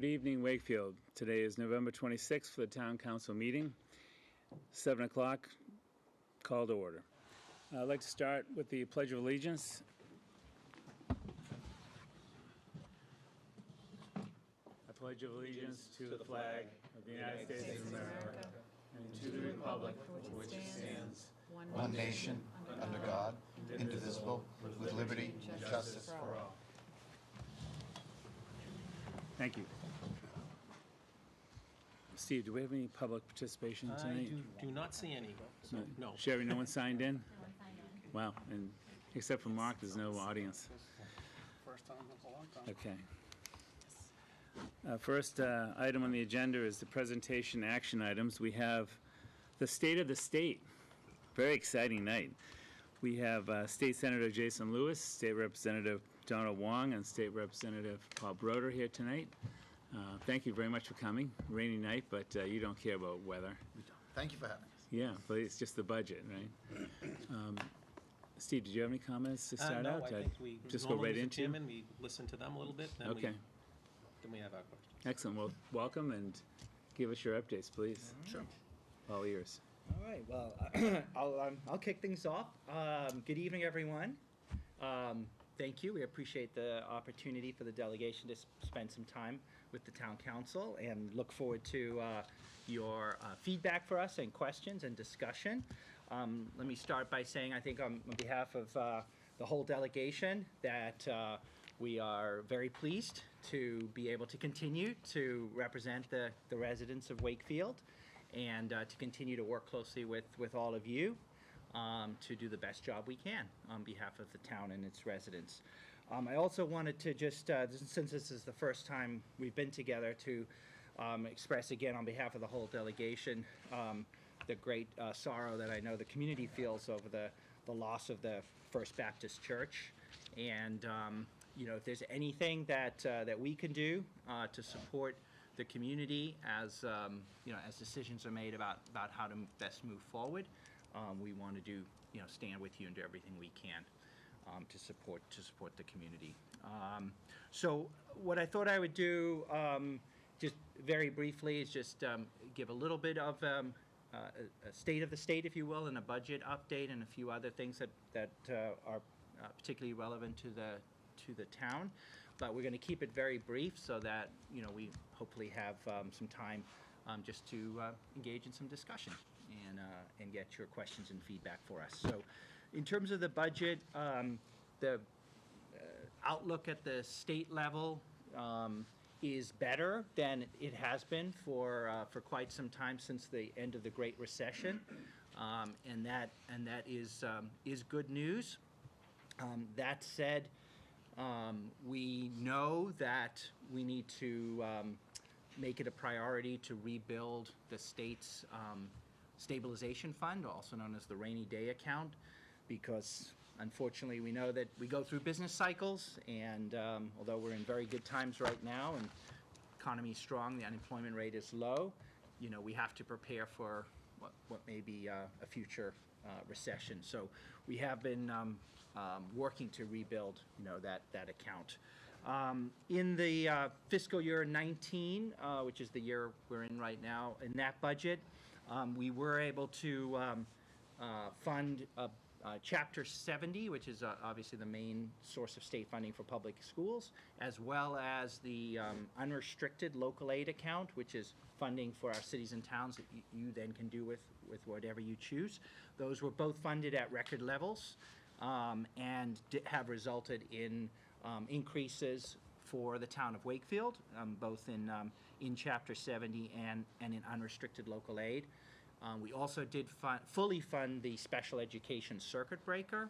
Good evening, Wakefield. Today is November 26th for the Town Council meeting. 7 o'clock, call to order. I'd like to start with the Pledge of Allegiance. I pledge allegiance to the flag of the United States of America and to the republic for which it stands, one nation, under God, indivisible, with liberty and justice for all. Thank you. Steve, do we have any public participation tonight? I do not see any. So, no. Sherry, no one signed in? No one signed in. Wow, and except for Mark, there's no audience. First time in a long time. Okay. First item on the agenda is the presentation action items. We have the State of the State. Very exciting night. We have State Senator Jason Lewis, State Representative Donald Wong, and State Representative Paul Broder here tonight. Thank you very much for coming. Rainy night, but you don't care about weather. We don't. Thank you for having us. Yeah, but it's just the budget, right? Steve, did you have any comments to start no, out? I think we just go right into. Chairman, we listen to them a little bit. Then Okay. Then we have our questions. Excellent. Well, welcome and give us your updates, please. Sure. All ears. All right. Well, I'll kick things off. Good evening, everyone. Thank you. We appreciate the opportunity for the delegation to spend some time with the town council and look forward to your feedback for us and questions and discussion. Let me start by saying I think on behalf of the whole delegation that we are very pleased to be able to continue to represent the residents of Wakefield and to continue to work closely with all of you to do the best job we can on behalf of the town and its residents. I also wanted to just, since this is the first time we've been together, to express again on behalf of the whole delegation the great sorrow that I know the community feels over the loss of the First Baptist Church. And you know, if there's anything that we can do to support the community as you know, as decisions are made about how to best move forward, we want to do, you know, stand with you and do everything we can to support the community. So what I thought I would do, just very briefly, is just give a little bit of a state of the state, if you will, and a budget update, and a few other things that are particularly relevant to the town. But we're going to keep it very brief so that, you know, we hopefully have some time just to engage in some discussion and get your questions and feedback for us. So in terms of the budget, the outlook at the state level is better than it has been for quite some time since the end of the Great Recession, and that is good news. That said, we know that we need to make it a priority to rebuild the state's stabilization fund, also known as the rainy day account, because unfortunately we know that we go through business cycles, and although we're in very good times right now and economy is strong, the unemployment rate is low, you know, we have to prepare for what may be a future recession. So we have been working to rebuild, you know, that account. In the fiscal year 19, which is the year we're in right now, in that budget, we were able to fund Chapter 70, which is obviously the main source of state funding for public schools, as well as the unrestricted local aid account, which is funding for our cities and towns that you then can do with whatever you choose. Those were both funded at record levels and have resulted in increases for the town of Wakefield, both in Chapter 70 and in unrestricted local aid. We also did fully fund the special education circuit breaker,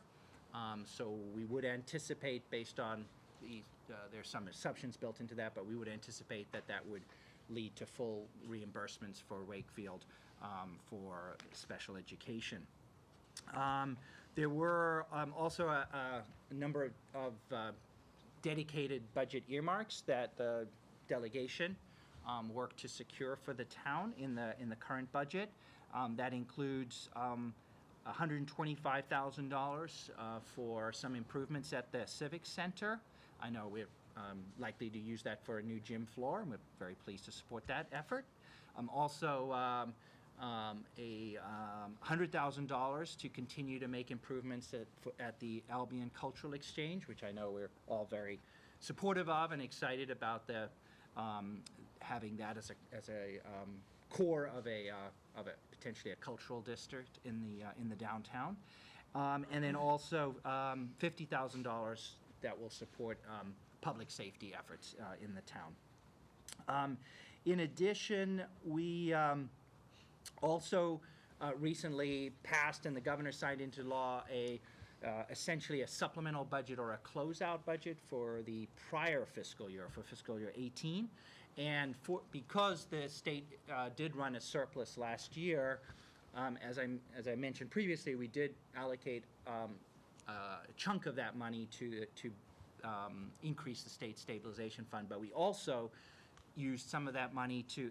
so we would anticipate, based on there's some assumptions built into that, but we would anticipate that would lead to full reimbursements for Wakefield for special education. There were also a number of dedicated budget earmarks that the delegation worked to secure for the town in the current budget. That includes $125,000 for some improvements at the Civic Center. I know we're likely to use that for a new gym floor, and we're very pleased to support that effort. Also, $100,000 to continue to make improvements at the Albion Cultural Exchange, which I know we're all very supportive of and excited about having that as a core of a potentially a cultural district in the downtown, and then also $50,000 that will support public safety efforts in the town. In addition, we also recently passed and the governor signed into law essentially a supplemental budget or a closeout budget for the prior fiscal year, for fiscal year 18. And because the state did run a surplus last year, as I mentioned previously, we did allocate a chunk of that money to increase the state stabilization fund, but we also used some of that money to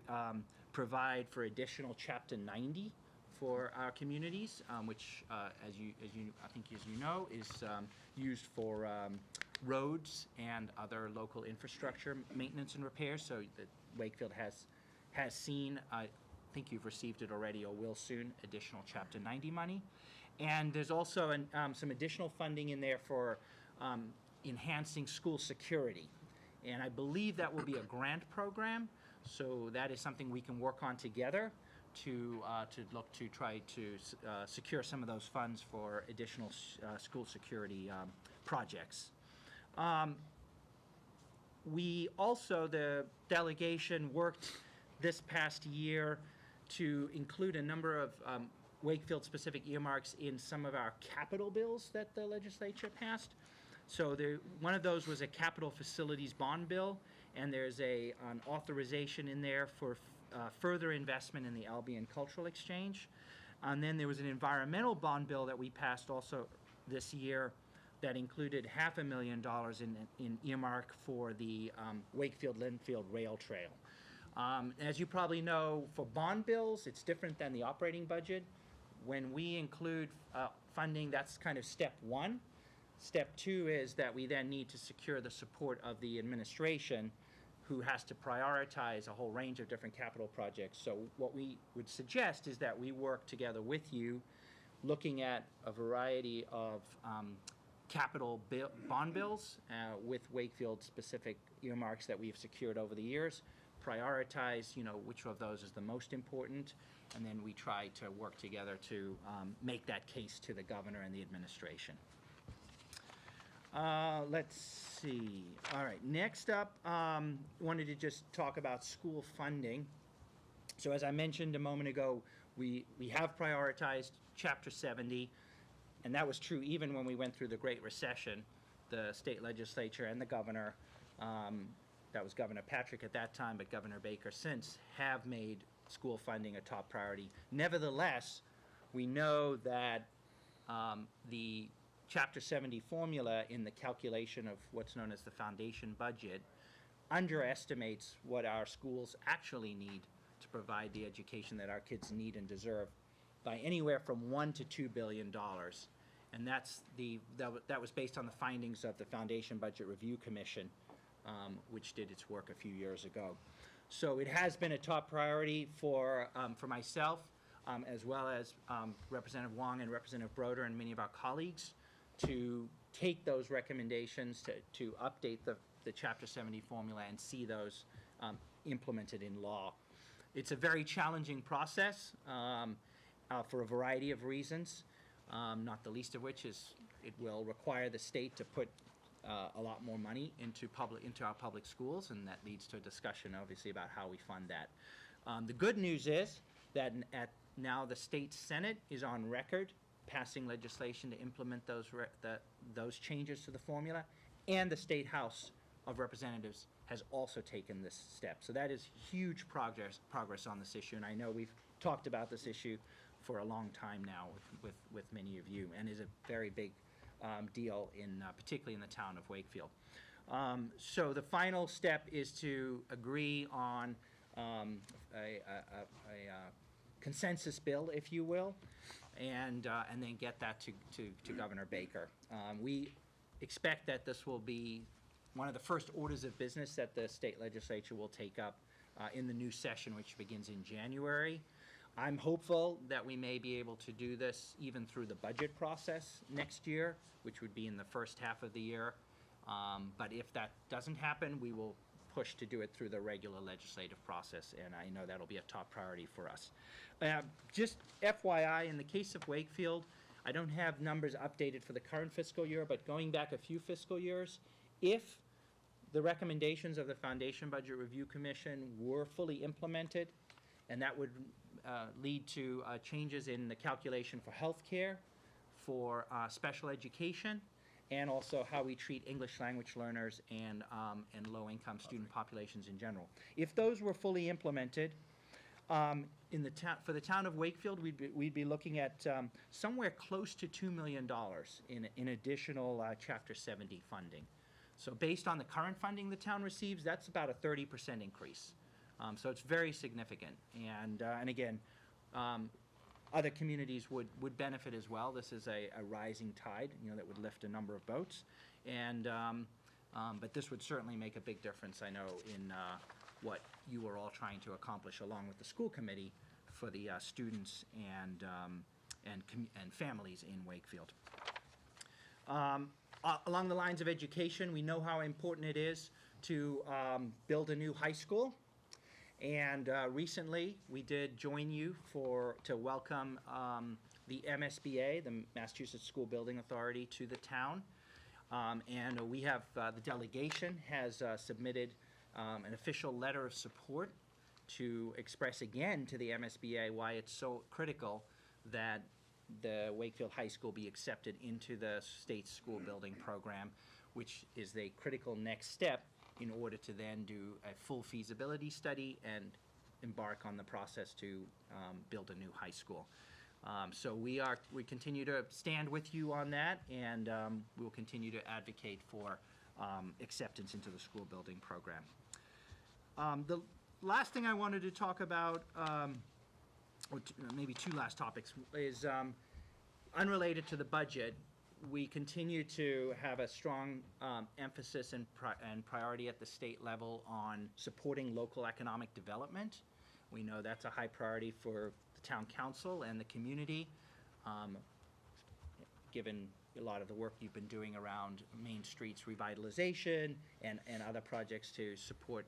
provide for additional Chapter 90 for our communities, which, as you know, is used for roads and other local infrastructure maintenance and repairs. So that Wakefield has seen, I think you've received it already or will soon, additional Chapter 90 money. And there's also some additional funding in there for enhancing school security. And I believe that will be a grant program, so that is something we can work on together to look to try to secure some of those funds for additional school security projects. We also, the delegation worked this past year to include a number of Wakefield-specific earmarks in some of our capital bills that the legislature passed. So one of those was a capital facilities bond bill, and there's an authorization in there for further investment in the Albion Cultural Exchange. And then there was an environmental bond bill that we passed also this year that included $500,000 in earmark for the Wakefield-Linfield Rail Trail. As you probably know, for bond bills, it's different than the operating budget. When we include funding, that's kind of step one. Step two is that we then need to secure the support of the administration, who has to prioritize a whole range of different capital projects. So what we would suggest is that we work together with you, looking at a variety of capital bond bills with Wakefield-specific earmarks that we've secured over the years, prioritize, which of those is the most important, and then we try to work together to make that case to the governor and the administration. Let's see. All right, next up, wanted to just talk about school funding. So as I mentioned a moment ago, we have prioritized Chapter 70, and that was true even when we went through the Great Recession. The state legislature and the governor, that was Governor Patrick at that time, but Governor Baker since, have made school funding a top priority. Nevertheless, we know that the Chapter 70 formula in the calculation of what's known as the foundation budget underestimates what our schools actually need to provide the education that our kids need and deserve by anywhere from $1 to $2 billion. And that was based on the findings of the Foundation Budget Review Commission, which did its work a few years ago. So it has been a top priority for myself, as well as Representative Wong and Representative Broder and many of our colleagues, to take those recommendations to update the Chapter 70 formula and see those implemented in law. It's a very challenging process for a variety of reasons, not the least of which is it will require the state to put a lot more money into our public schools, and that leads to a discussion, obviously, about how we fund that. The good news is that now the state Senate is on record passing legislation to implement those changes to the formula, and the State House of Representatives has also taken this step. So that is huge progress on this issue, and I know we've talked about this issue for a long time now with many of you, and is a very big deal particularly in the town of Wakefield. So the final step is to agree on a consensus bill, if you will, and then get that to Governor Baker. We expect that this will be one of the first orders of business that the state legislature will take up in the new session, which begins in January. I'm hopeful that we may be able to do this even through the budget process next year, which would be in the first half of the year. But if that doesn't happen, we will push to do it through the regular legislative process, and I know that'll be a top priority for us. Just FYI, in the case of Wakefield, I don't have numbers updated for the current fiscal year, but going back a few fiscal years, if the recommendations of the Foundation Budget Review Commission were fully implemented, and that would lead to changes in the calculation for healthcare, for special education, and also how we treat English language learners and low-income student populations in general. If those were fully implemented, for the town of Wakefield, we'd be looking at somewhere close to $2 million in additional Chapter 70 funding. So based on the current funding the town receives, that's about a 30% increase. So it's very significant. And again, other communities would benefit as well. This is a rising tide, that would lift a number of boats. And, but this would certainly make a big difference, I know, in what you are all trying to accomplish along with the school committee for the students and families in Wakefield. Along the lines of education, we know how important it is to build a new high school. And recently, we did join you to welcome the MSBA, the Massachusetts School Building Authority, to the town. And we have, the delegation has submitted an official letter of support to express again to the MSBA why it's so critical that the Wakefield High School be accepted into the state school building program, which is the critical next step in order to then do a full feasibility study and embark on the process to build a new high school. So we continue to stand with you on that, and we'll continue to advocate for acceptance into the school building program. The last thing I wanted to talk about, or maybe two last topics, is unrelated to the budget. We continue to have a strong emphasis and priority at the state level on supporting local economic development. We know that's a high priority for the town council and the community, given a lot of the work you've been doing around Main Street's revitalization and other projects to support,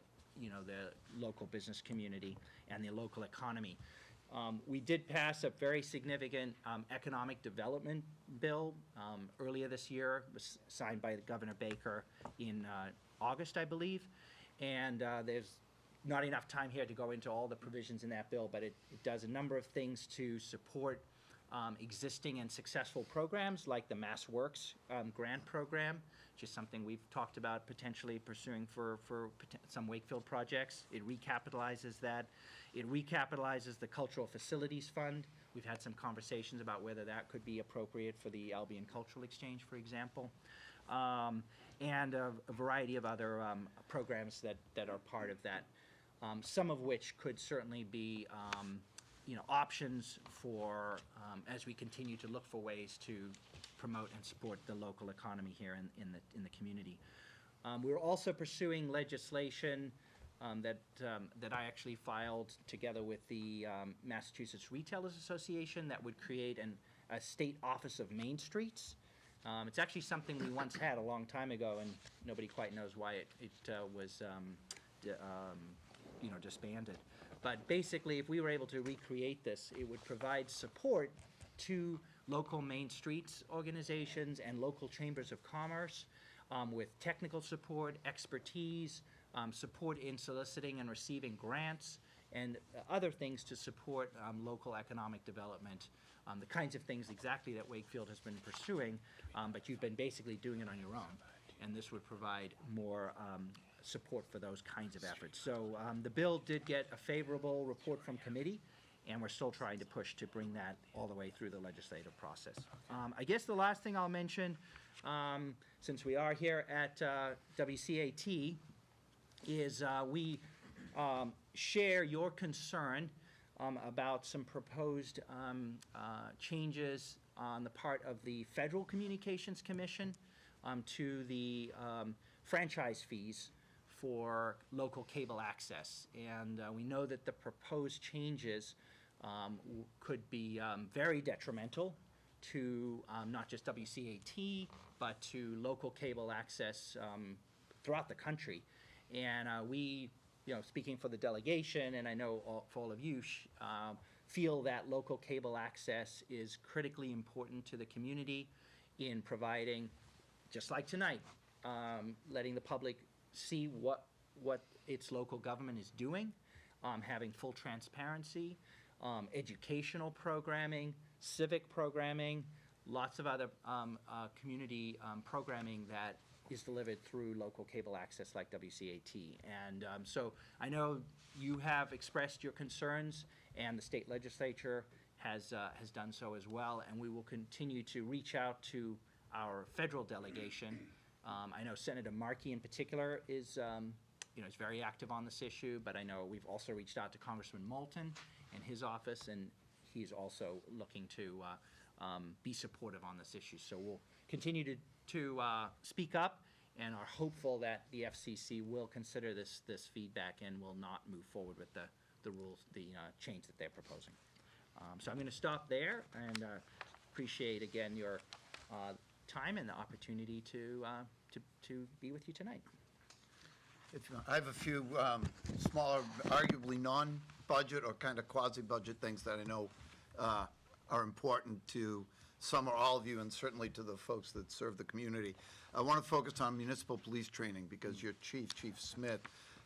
the local business community and the local economy. We did pass a very significant economic development bill earlier this year. It was signed by Governor Baker in August, I believe. And there's not enough time here to go into all the provisions in that bill, but it does a number of things to support existing and successful programs like the Mass Works grant program, which is something we've talked about potentially pursuing for some Wakefield projects. It recapitalizes that. It recapitalizes the Cultural Facilities Fund. We've had some conversations about whether that could be appropriate for the Albion Cultural Exchange, for example, and a variety of other programs that are part of that, some of which could certainly be options for as we continue to look for ways to promote and support the local economy here in the community. We're also pursuing legislation that I actually filed together with the Massachusetts Retailers Association that would create a state office of Main Streets. It's actually something we once had a long time ago, and nobody quite knows why it was disbanded. But basically, if we were able to recreate this, it would provide support to local Main Streets organizations and local chambers of commerce with technical support, expertise, support in soliciting and receiving grants, and other things to support local economic development, the kinds of things exactly that Wakefield has been pursuing, but you've been basically doing it on your own. And this would provide more support for those kinds of efforts. So the bill did get a favorable report from committee, and we're still trying to push to bring that all the way through the legislative process. I guess the last thing I'll mention, since we are here at WCAT, is we share your concern about some proposed changes on the part of the Federal Communications Commission to the franchise fees for local cable access. And we know that the proposed changes could be very detrimental to not just WCAT, but to local cable access throughout the country. And we, speaking for the delegation, and I know for all of you, feel that local cable access is critically important to the community in providing, just like tonight, letting the public see what its local government is doing, having full transparency, educational programming, civic programming, lots of other community programming that is delivered through local cable access like WCAT. And so I know you have expressed your concerns, and the state legislature has done so as well, and we will continue to reach out to our federal delegation. I know Senator Markey in particular is very active on this issue, but I know we've also reached out to Congressman Moulton and his office, and he's also looking to be supportive on this issue. So we'll continue to speak up, and are hopeful that the FCC will consider this feedback and will not move forward with the rules, the change that they're proposing. So I'm going to stop there, and appreciate again your time and the opportunity to be with you tonight. I have a few smaller, arguably non-budget or kind of quasi-budget things that I know are important to some or all of you, and certainly to the folks that serve the community. I want to focus on municipal police training because your chief, Chief Smith,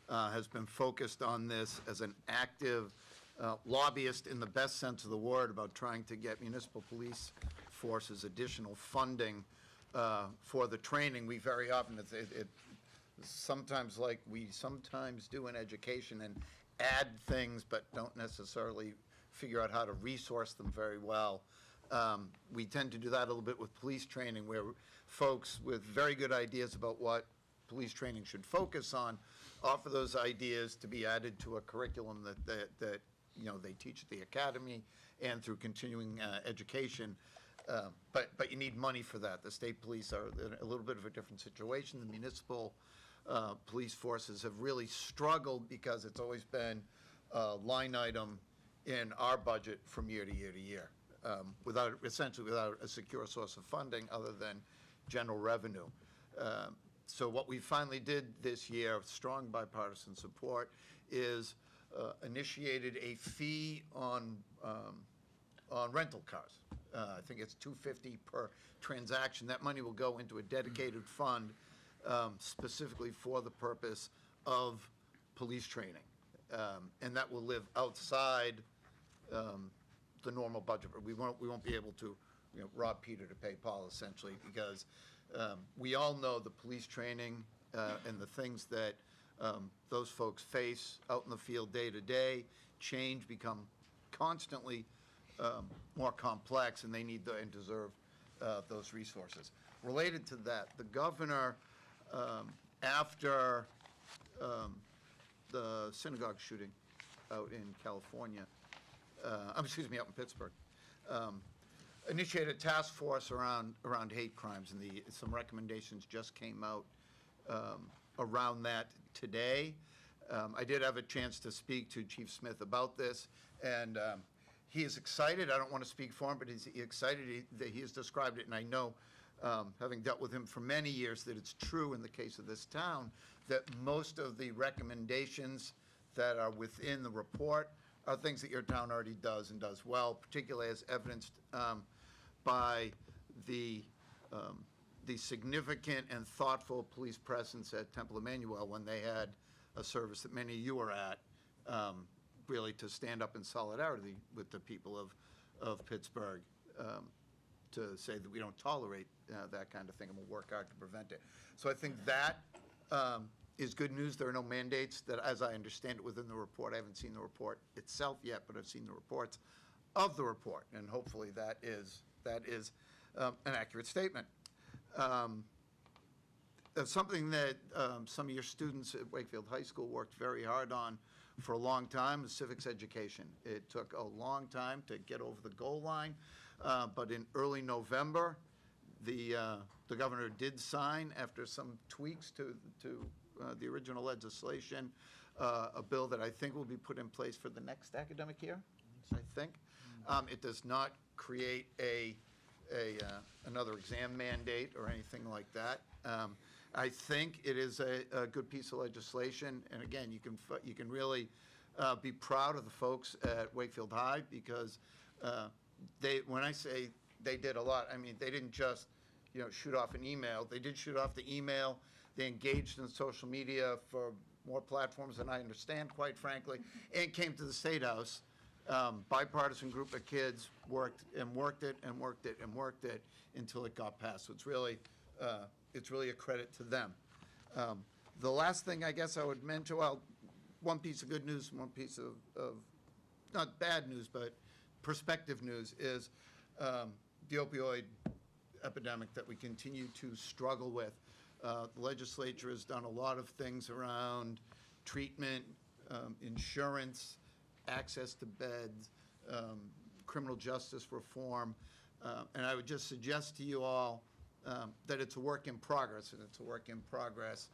has been focused on this as an active lobbyist in the best sense of the word about trying to get municipal police forces additional funding for the training. We very often, sometimes like we sometimes do in education and add things but don't necessarily figure out how to resource them very well. We tend to do that a little bit with police training, where folks with very good ideas about what police training should focus on offer those ideas to be added to a curriculum that they teach at the academy and through continuing education. But you need money for that. The state police are in a little bit of a different situation. The municipal police forces have really struggled because it's always been a line item in our budget from year to year to year, essentially without a secure source of funding other than general revenue. So what we finally did this year, strong bipartisan support, is initiated a fee on rental cars. I think it's $250 per transaction. That money will go into a dedicated fund specifically for the purpose of police training. And that will live outside the normal budget. We won't be able to rob Peter to pay Paul, essentially, because we all know the police training and the things that those folks face out in the field day to day change, become constantly more complex, and they need and deserve those resources. Related to that, the governor, after the synagogue shooting out in California, out in Pittsburgh, initiated a task force around hate crimes, and some recommendations just came out around that today. I did have a chance to speak to Chief Smith about this, and he is excited. I don't want to speak for him, but he's excited that he has described it, and I know, having dealt with him for many years, that it's true in the case of this town that most of the recommendations that are within the report are things that your town already does and does well, particularly as evidenced by the significant and thoughtful police presence at Temple Emmanuel when they had a service that many of you were at, really to stand up in solidarity with the people of Pittsburgh, to say that we don't tolerate that kind of thing and we'll work hard to prevent it. So I think that is good news. There are no mandates that, as I understand it, within the report. I haven't seen the report itself yet, but I've seen the reports of the report, and hopefully that is an accurate statement. Something that some of your students at Wakefield High School worked very hard on for a long time is civics education. It took a long time to get over the goal line, but in early November, The governor did sign, after some tweaks to the original legislation, a bill that I think will be put in place for the next academic year, I think. It does not create another exam mandate or anything like that. I think it is a good piece of legislation, and again, you can really be proud of the folks at Wakefield High, because when I say they did a lot, I mean, they didn't just, shoot off an email. They did shoot off the email. They engaged in social media for more platforms than I understand, quite frankly, and came to the State House. Bipartisan group of kids worked it until it got passed. So it's really a credit to them. The last thing I guess I would mention, well, one piece of good news, one piece of not bad news, but perspective news is the opioid epidemic that we continue to struggle with. The legislature has done a lot of things around treatment, insurance, access to beds, criminal justice reform, and I would just suggest to you all that it's a work in progress, and it's a work in progress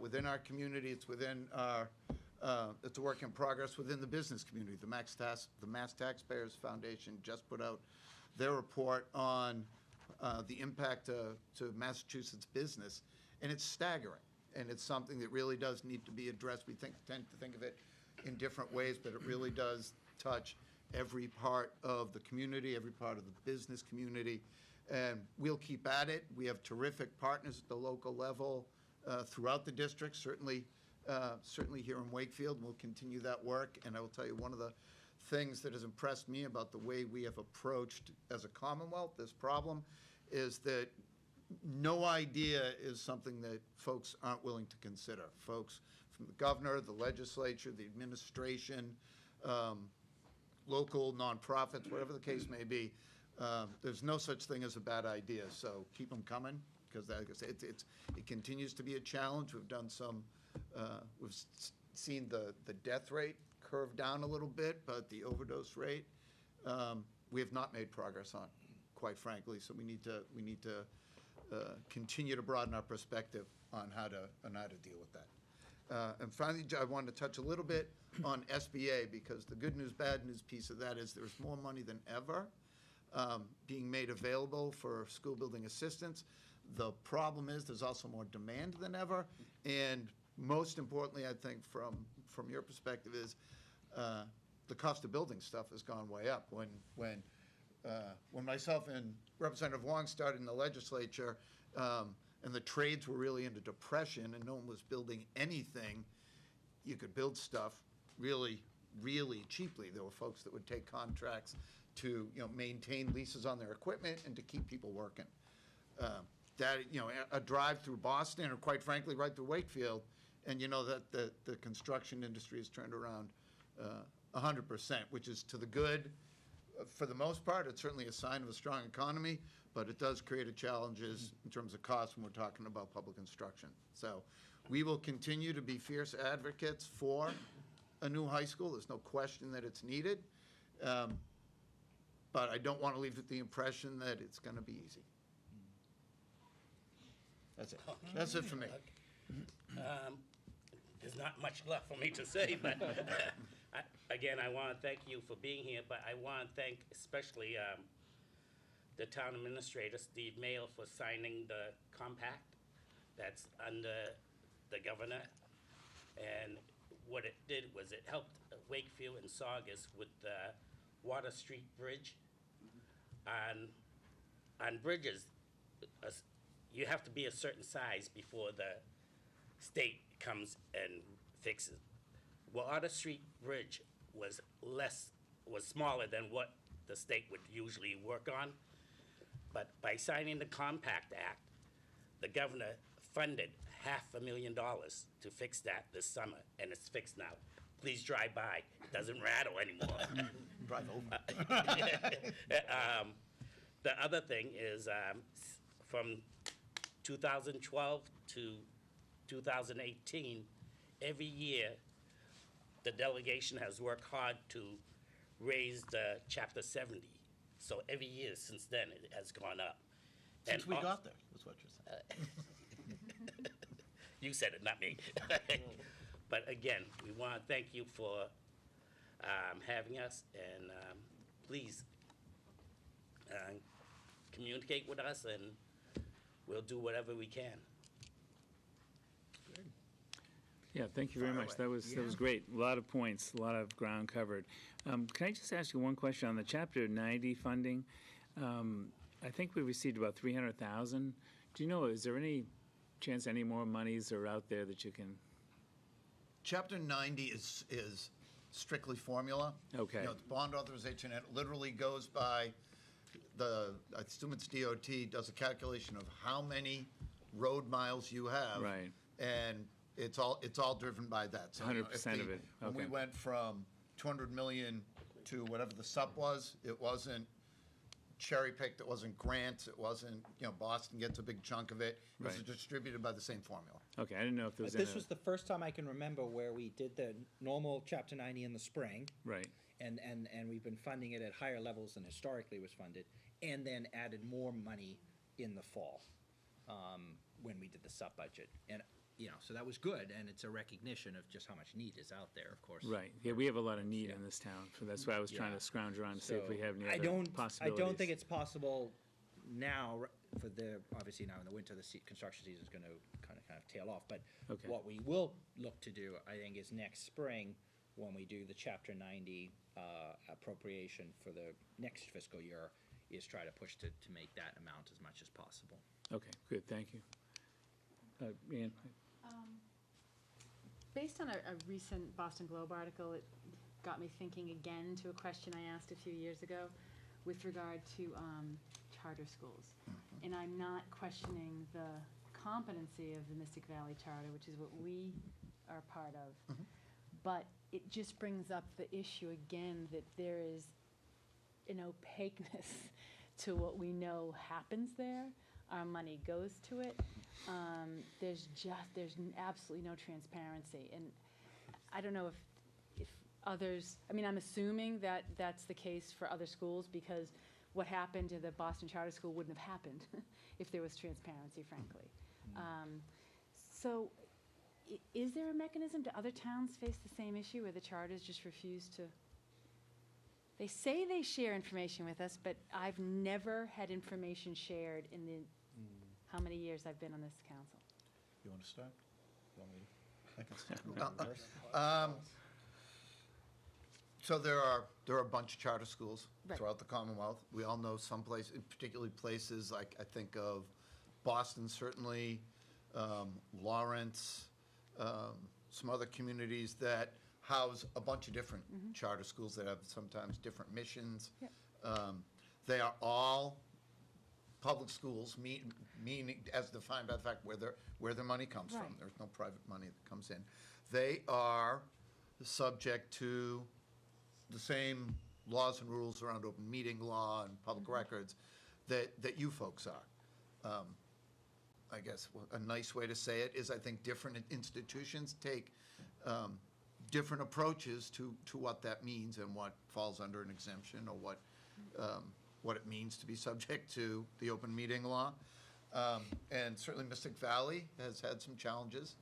within our community. It's a work in progress within the business community. The Mass Taxpayers Foundation just put out their report on the impact to Massachusetts business, and it's staggering, and it's something that really does need to be addressed. We tend to think of it in different ways, but it really does touch every part of the community, every part of the business community, and we'll keep at it. We have terrific partners at the local level throughout the district, certainly here in Wakefield, and we'll continue that work. And I will tell you, one of the things that has impressed me about the way we have approached as a Commonwealth this problem is that no idea is something that folks aren't willing to consider. Folks from the governor, the legislature, the administration, local nonprofits, whatever the case may be, there's no such thing as a bad idea. So keep them coming, because like I say, it continues to be a challenge. We've done some, we've seen the death rate curve down a little bit, but the overdose rate, we have not made progress on, quite frankly. So we need to continue to broaden our perspective on how to deal with that. And finally, I wanted to touch a little bit on SBA, because the good news, bad news piece of that is there's more money than ever being made available for school building assistance. The problem is there's also more demand than ever, and most importantly, I think from your perspective, is the cost of building stuff has gone way up. When myself and Representative Wong started in the legislature, and the trades were really into depression, and no one was building anything, you could build stuff really, really cheaply. There were folks that would take contracts to maintain leases on their equipment and to keep people working. A drive through Boston, or quite frankly, right through Wakefield, and that the construction industry has turned around 100%, which is to the good. For the most part, it's certainly a sign of a strong economy, but it does create challenges in terms of cost when we're talking about public instruction. So we will continue to be fierce advocates for a new high school. There's no question that it's needed, but I don't want to leave with the impression that it's going to be easy. That's it. That's it for me. There's not much left for me to say, but again, I want to thank you for being here, but I want to thank especially the town administrator, Steve Mayle, for signing the compact that's under the governor. And what it did was it helped Wakefield and Saugus with the Water Street Bridge. On bridges, you have to be a certain size before the state comes and fixes. Water Street Bridge was smaller than what the state would usually work on. But by signing the Compact Act, the governor funded $500,000 to fix that this summer, and it's fixed now. Please drive by. It doesn't rattle anymore. Drive over. The other thing is from 2012 to 2018, every year, the delegation has worked hard to raise the Chapter 70. So every year since then, it has gone up. Since we al- got there, that's what you're saying. You said it, not me. But again, we want to thank you for having us, and please communicate with us, and we'll do whatever we can. Yeah, thank you very much. That was great. A lot of points, a lot of ground covered. Can I just ask you one question on the Chapter 90 funding? I think we received about 300,000. Do you know, is there any chance any more monies are out there that you can? Chapter 90 is strictly formula. Okay. You know, it's bond authorization. It literally goes by I assume it's DOT, does a calculation of how many road miles you have. Right. And it's all driven by that. So, you know, 100% of it, When we okay. went from 200 million to whatever the SUP was, it wasn't cherry-picked, it wasn't grants, it wasn't, you know, Boston gets a big chunk of it. It was Right. distributed by the same formula. Okay, I didn't know if there was This any. was the first time I can remember where we did the normal Chapter 90 in the spring, Right, and we've been funding it at higher levels than historically was funded, and then added more money in the fall, when we did the SUP budget. And, you know, so that was good, and it's a recognition of just how much need is out there, of course. right. Yeah, we have a lot of need in this town, so that's why I was trying Yeah. to scrounge around to see if we So, have any I other don't possibilities. think it's possible now, for obviously now in the winter, the construction season is gonna kind of tail off. But Okay. what we will look to do, I think, is next spring, when we do the Chapter 90 appropriation for the next fiscal year, is try to push to make that amount as much as possible. Okay, good, thank you. Ann? Based on a recent Boston Globe article, it got me thinking again to a question I asked a few years ago with regard to charter schools. And I'm not questioning the competency of the Mystic Valley Charter, which is what we are part of. But it just brings up the issue again that there is an opaqueness to what we know happens there. Our money goes to it. There's absolutely no transparency. And I don't know if others, I mean, I'm assuming that that's the case for other schools, because what happened to the Boston Charter School wouldn't have happened if there was transparency, frankly. So is there a mechanism? Do other towns face the same issue where the charters just refuse to? They say they share information with us, but I've never had information shared in the how many years I've been on this council. You want to start? You want me to- I can start. So there are a bunch of charter schools Right. throughout the Commonwealth. We all know some places, particularly places like, I think of Boston certainly, Lawrence, some other communities that house a bunch of different charter schools that have sometimes different missions. Yep. They are all public schools, meaning as defined by the fact where their money comes from. Right. There's no private money that comes in. They are subject to the same laws and rules around open meeting law and public records that you folks are. I guess a nice way to say it is I think different institutions take different approaches to what that means and what falls under an exemption or what it means to be subject to the open meeting law. And certainly Mystic Valley has had some challenges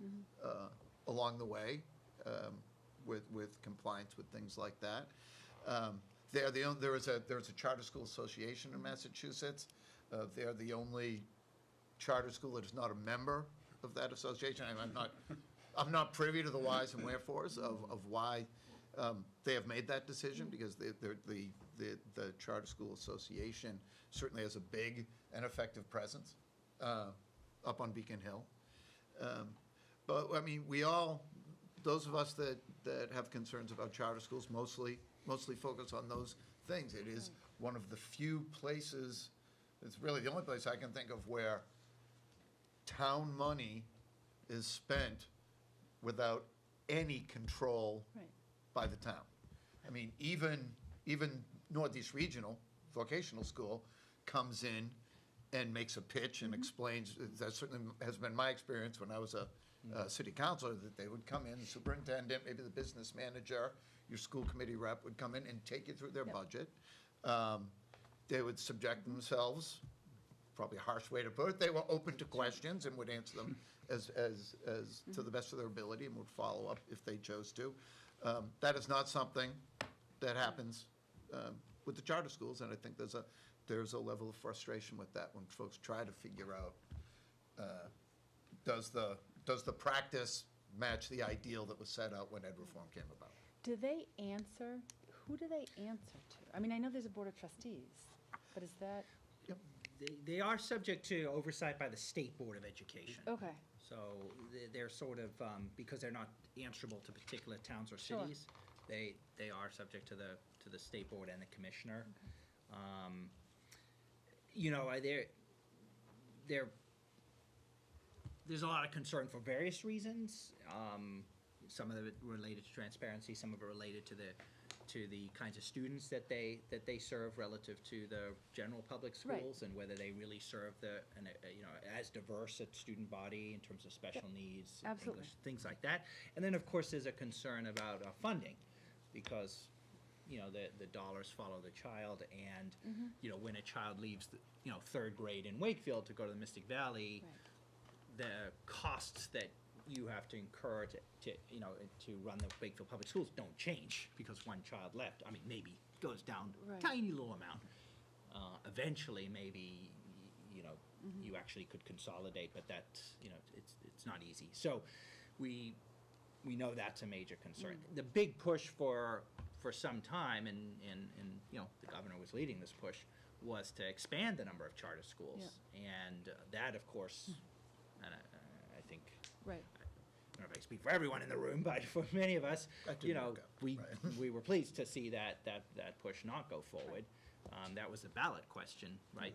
along the way with compliance with things like that. There is a charter school association in Massachusetts. They're the only charter school that is not a member of that association. And I'm not privy to the whys and wherefores of why they have made that decision, because the Charter School Association certainly has a big and effective presence up on Beacon Hill. But, I mean, those of us that have concerns about charter schools mostly focus on those things. It is one of the few places, it's really the only place I can think of where town money is spent without any control Right. by the town. I mean, even Northeast Regional Vocational School comes in and makes a pitch and explains, that certainly has been my experience when I was a city councilor, that they would come in, the superintendent, maybe the business manager, your school committee rep would come in and take you through their Yep. budget. They would subject themselves probably a harsh way to put it, they were open to questions and would answer them as to the best of their ability and would follow up if they chose to. That is not something that happens with the charter schools, and I think there's a level of frustration with that when folks try to figure out, does the practice match the ideal that was set out when ed reform came about? Do they answer, who do they answer to? I mean, I know there's a board of trustees, but is that, They are subject to oversight by the State Board of Education. okay, So they're sort of, because they're not answerable to particular towns or Sure. cities, they are subject to the State Board and the Commissioner. You know, there's a lot of concern for various reasons. Some of it related to transparency, some of it related to the kinds of students that they serve relative to the general public Right. schools and whether they really serve as diverse a student body in terms of special needs, absolutely. English, things like that. And then, of course, there's a concern about funding because, the dollars follow the child and, when a child leaves, third grade in Wakefield to go to the Mystic Valley, Right. the costs that you have to incur to run the Wakefield Public Schools don't change because one child left. I mean, maybe goes down Right. a tiny little amount. Eventually, maybe, you actually could consolidate, but that's, it's not easy. So we know that's a major concern. The big push for some time, and the governor was leading this push, was to expand the number of charter schools. And that, of course, and I think, Right. I don't know if I speak for everyone in the room, but for many of us, That didn't work out, we right. we were pleased to see that push not go forward. That was a ballot question, right?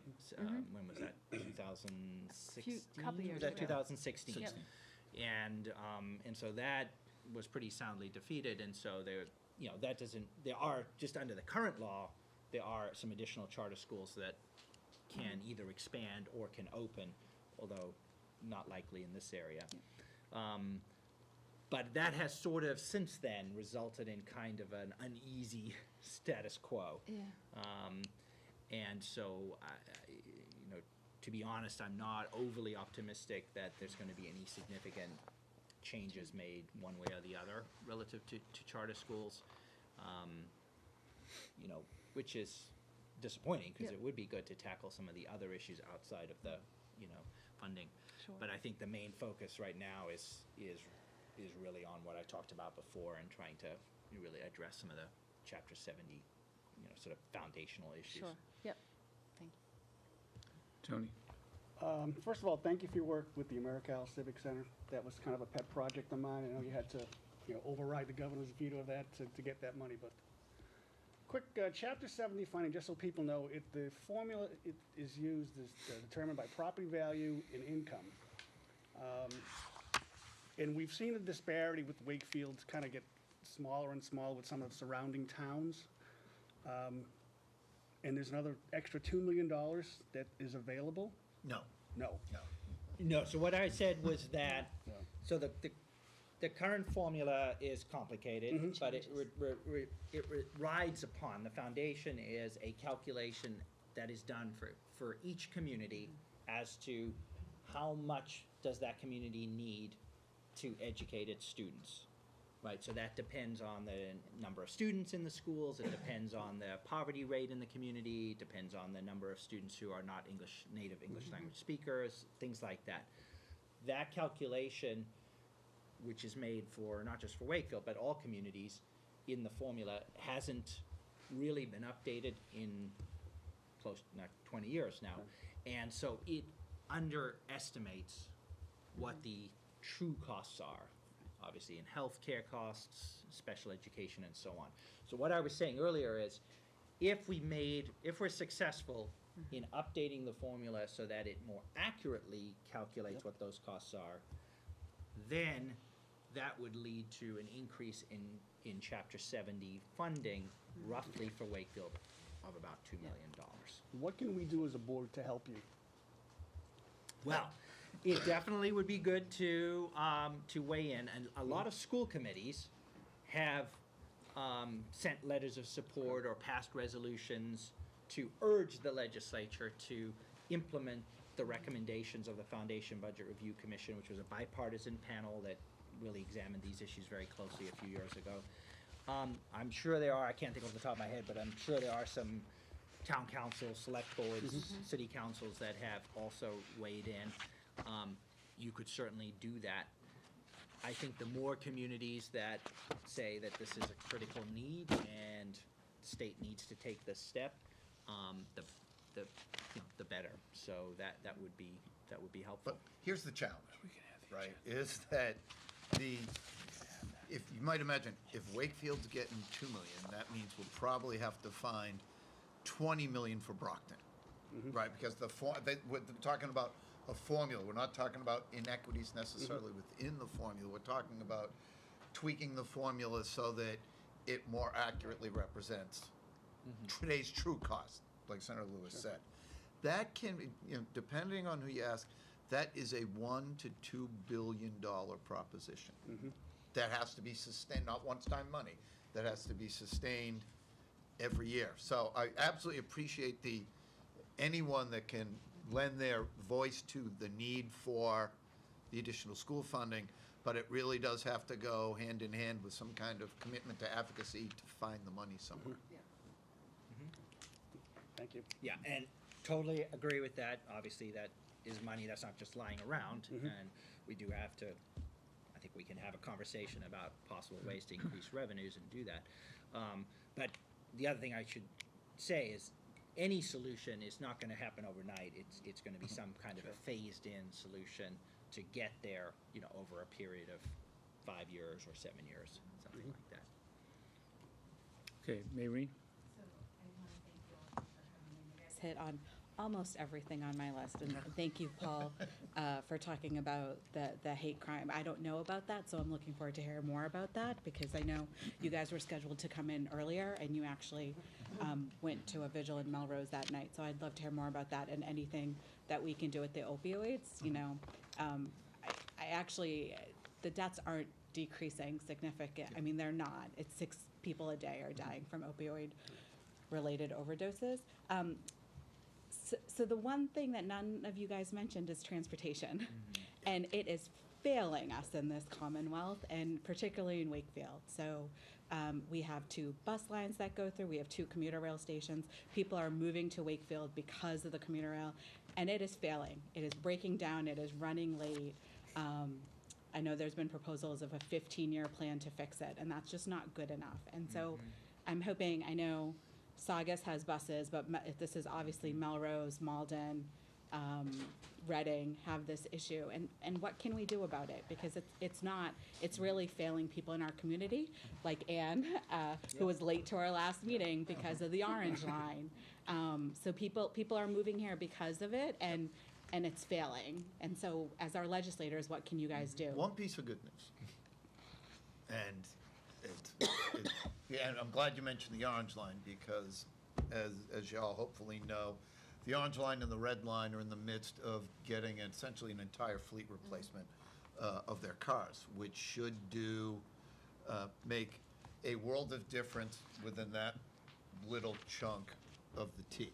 When was that? 2016. Couple years Was that ago. 2016? Yep. And so that was pretty soundly defeated. And so there are just under the current law, there are some additional charter schools that can either expand or can open, although not likely in this area. But that has sort of since then resulted in kind of an uneasy status quo. Yeah. And so, to be honest, I'm not overly optimistic that there's going to be any significant changes made one way or the other relative to charter schools, which is disappointing because Yeah. it would be good to tackle some of the other issues outside of the, funding. Sure. But I think the main focus right now is really on what I talked about before and trying to really address some of the Chapter 70, sort of foundational issues. Sure, yep, thank you. Tony? First of all, thank you for your work with the AmeriCal Civic Center. That was kind of a pet project of mine. I know you had to, override the governor's veto of that to get that money, but quick, Chapter 70 funding, just so people know, the formula is used is determined by property value and income. And we've seen the disparity with Wakefield kind of get smaller and smaller with some of the surrounding towns. And there's another extra $2 million that is available? No, No. no. No, so what I said was that, Yeah. so the current formula is complicated, but it rides upon, the foundation is a calculation that is done for each community as to how much does that community need to educate its students, right? So that depends on the number of students in the schools, it depends on the poverty rate in the community, depends on the number of students who are not native English language speakers, things like that. That calculation, which is made for, not just for Wakefield, but all communities in the formula, hasn't really been updated in close to 20 years now. And so it underestimates what the true costs are, obviously in healthcare costs, special education, and so on. So what I was saying earlier is, if we're successful in updating the formula so that it more accurately calculates what those costs are, then that would lead to an increase in Chapter 70 funding, roughly for Wakefield, of about $2 million. What can we do as a board to help you? Well, it definitely would be good to weigh in, and a lot of school committees have sent letters of support or passed resolutions to urge the legislature to implement the recommendations of the Foundation Budget Review Commission, which was a bipartisan panel that really examined these issues very closely a few years ago. I'm sure there are, I can't think off the top of my head, but I'm sure there are some town councils, select boards, city councils that have also weighed in. You could certainly do that. I think the more communities that say that this is a critical need and the state needs to take this step, the better. So that would be helpful. But here's the challenge, right, is that if you might imagine, if Wakefield's getting 2 million, that means we'll probably have to find 20 million for Brockton, right? Because we're talking about a formula. We're not talking about inequities necessarily within the formula. We're talking about tweaking the formula so that it more accurately represents today's true cost, like Senator Lewis said. That can be, depending on who you ask, that is a $1 to $2 billion proposition. That has to be sustained, not one-time money. That has to be sustained every year. So I absolutely appreciate anyone that can lend their voice to the need for the additional school funding, but it really does have to go hand in hand with some kind of commitment to advocacy to find the money somewhere. Thank you. Yeah, and totally agree with that. Obviously, that is money that's not just lying around, and we do have to, I think we can have a conversation about possible ways to increase revenues and do that. But the other thing I should say is any solution is not going to happen overnight. It's going to be some kind of a phased-in solution to get there, over a period of 5 years or 7 years, something like that. Okay, Maureen? So I want to thank you all for having me. You guys hit on almost everything on my list, and thank you, Paul, for talking about the hate crime. I don't know about that, so I'm looking forward to hearing more about that, because I know you guys were scheduled to come in earlier, and you actually went to a vigil in Melrose that night. So I'd love to hear more about that and anything that we can do with the opioids. I actually, the deaths aren't decreasing significant. I mean, they're not. It's 6 people a day are dying from opioid-related overdoses. So the one thing that none of you guys mentioned is transportation. And it is failing us in this Commonwealth, and particularly in Wakefield. So we have 2 bus lines that go through. We have 2 commuter rail stations. People are moving to Wakefield because of the commuter rail, and it is failing. It is breaking down. It is running late. I know there's been proposals of a 15-year plan to fix it, and that's just not good enough. And so I'm hoping, I know Saugus has buses, but this is obviously Melrose, Malden, Reading have this issue, and what can we do about it? Because it's really failing people in our community, like Anne, who was late to our last meeting because of the Orange Line. So people are moving here because of it, and it's failing. And so as our legislators, what can you guys do? One piece of good news, and and I'm glad you mentioned the Orange Line, because as y'all hopefully know, the Orange Line and the Red Line are in the midst of getting essentially an entire fleet replacement of their cars, which should make a world of difference within that little chunk of the T.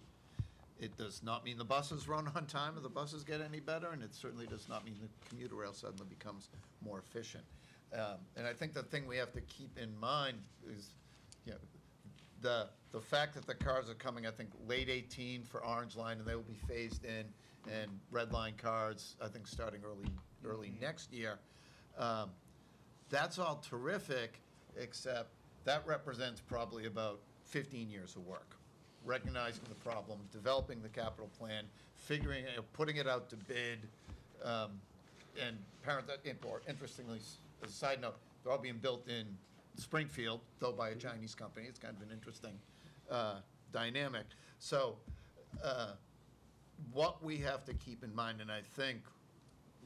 It does not mean the buses run on time or the buses get any better, and it certainly does not mean the commuter rail suddenly becomes more efficient. And I think the thing we have to keep in mind is, the fact that the cars are coming, I think, late 18 for Orange Line, and they will be phased in, and Red Line cars, I think, starting early next year. That's all terrific, except that represents probably about 15 years of work. Recognizing the problem, developing the capital plan, figuring it, putting it out to bid, and interestingly, as a side note, they're all being built in Springfield, though by a Chinese company. It's kind of an interesting dynamic. So what we have to keep in mind, and I think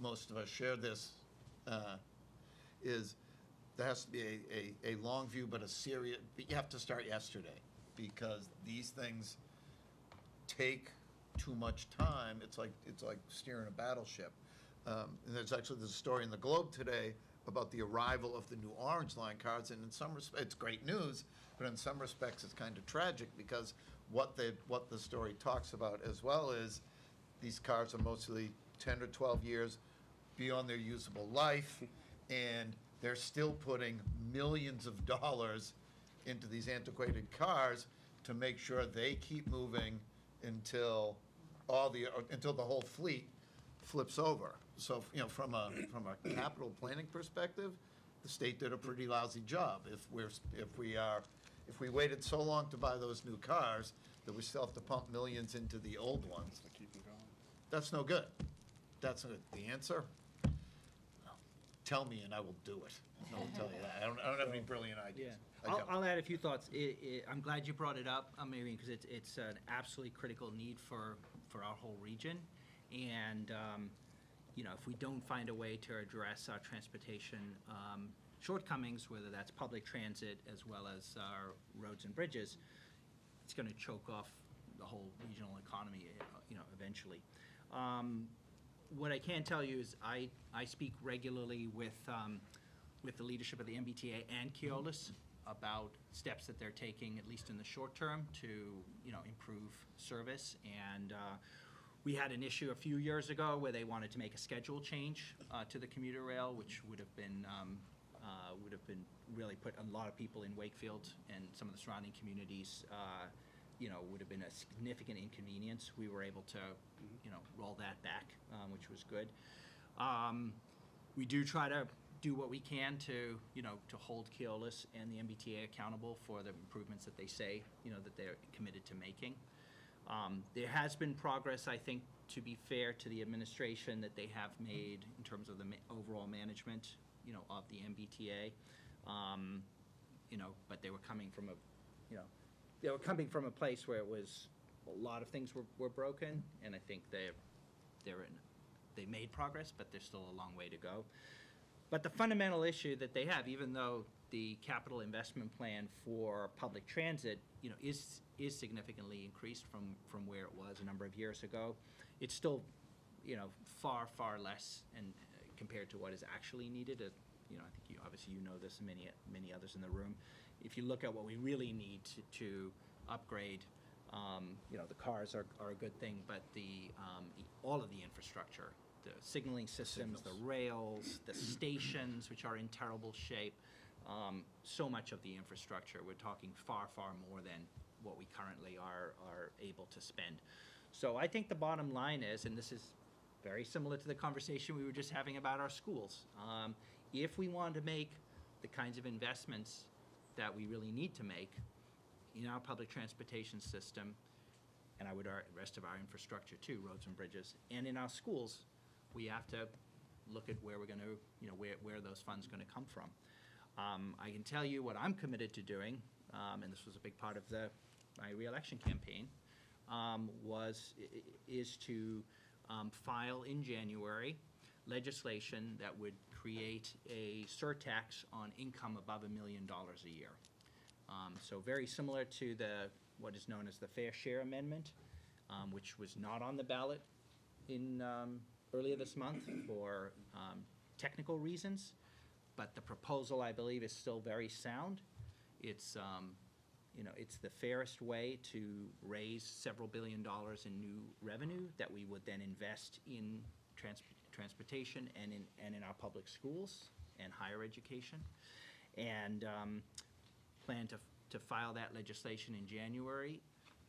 most of us share this, is there has to be a long view, but you have to start yesterday, because these things take too much time. It's like steering a battleship. And there's a story in the Globe today about the arrival of the new Orange Line cars, and in some respects, it's great news, but in some respects, it's kind of tragic, because what the story talks about as well is These cars are mostly 10 or 12 years beyond their usable life, and they're still putting millions of dollars into these antiquated cars to make sure they keep moving until until the whole fleet flips over. So, you know, from a capital planning perspective, the state did a pretty lousy job. If we waited so long to buy those new cars that we still have to pump millions into the old ones, To keep them going. that's no good. That's not the answer. Tell me and I will do it. I'll tell you that. I don't have any brilliant ideas. I don't. I'll add a few thoughts. I'm glad you brought it up, Marion, because it's an absolutely critical need for our whole region. And, you know, if we don't find a way to address our transportation shortcomings, whether that's public transit as well as our roads and bridges, it's going to choke off the whole regional economy, you know, eventually. What I can tell you is I speak regularly with the leadership of the MBTA and Keolis about steps that they're taking, at least in the short term, to, you know, improve service. And we had an issue a few years ago where they wanted to make a schedule change to the commuter rail, which would have been really put a lot of people in Wakefield and some of the surrounding communities, you know, would have been a significant inconvenience. We were able to, you know, roll that back, which was good. We do try to do what we can to, you know, to hold Keolis and the MBTA accountable for the improvements that they say, you know, that they're committed to making. There has been progress, I think, to be fair to the administration, that they have made in terms of the overall management, you know, of the MBTA. You know, but they were coming from a place where it was, a lot of things were broken, and I think they made progress, but there's still a long way to go. But the fundamental issue that they have, even though the capital investment plan for public transit, you know, is significantly increased from where it was a number of years ago, it's still, you know, far less and compared to what is actually needed. You know, I think obviously you know this, and many others in the room. If you look at what we really need to upgrade, you know, the cars are a good thing, but all of the infrastructure, the signaling systems, the rails, the stations, which are in terrible shape, so much of the infrastructure, we're talking far more than what we currently are able to spend. So I think the bottom line is, and this is very similar to the conversation we were just having about our schools, if we want to make the kinds of investments that we really need to make in our public transportation system, and I would argue the rest of our infrastructure too, roads and bridges, and in our schools, we have to look at where we're going to, you know, where those funds are going to come from. I can tell you what I'm committed to doing, and this was a big part of my re-election campaign, is to file in January legislation that would create a surtax on income above $1 million a year. So very similar to what is known as the Fair Share Amendment, which was not on the ballot in earlier this month for technical reasons, but the proposal, I believe, is still very sound. It's you know, it's the fairest way to raise several $1 billion in new revenue that we would then invest in transportation and in our public schools and higher education, and plan to file that legislation in January.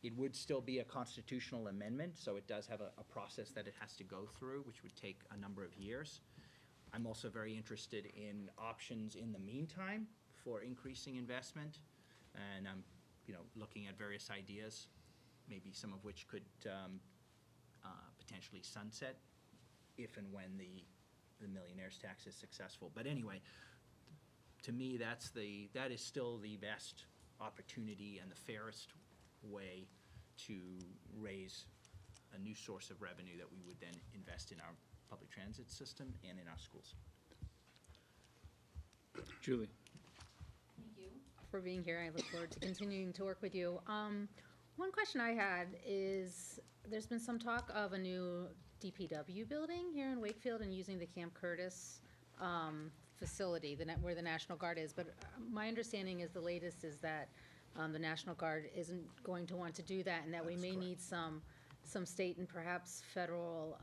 It would still be a constitutional amendment, so it does have a process that it has to go through, which would take a number of years. I'm also very interested in options in the meantime for increasing investment, and I'm, you know, looking at various ideas, maybe some of which could potentially sunset if and when the millionaire's tax is successful. But anyway, to me, that is still the best opportunity and the fairest way to raise a new source of revenue that we would then invest in our public transit system and in our schools. Julie? Thank you for being here. I look forward to continuing to work with you. One question I had is, there's been some talk of a new DPW building here in Wakefield and using the Camp Curtis facility, where the National Guard is. But my understanding is the latest is that the National Guard isn't going to want to do that, and that we may need some some state and perhaps federal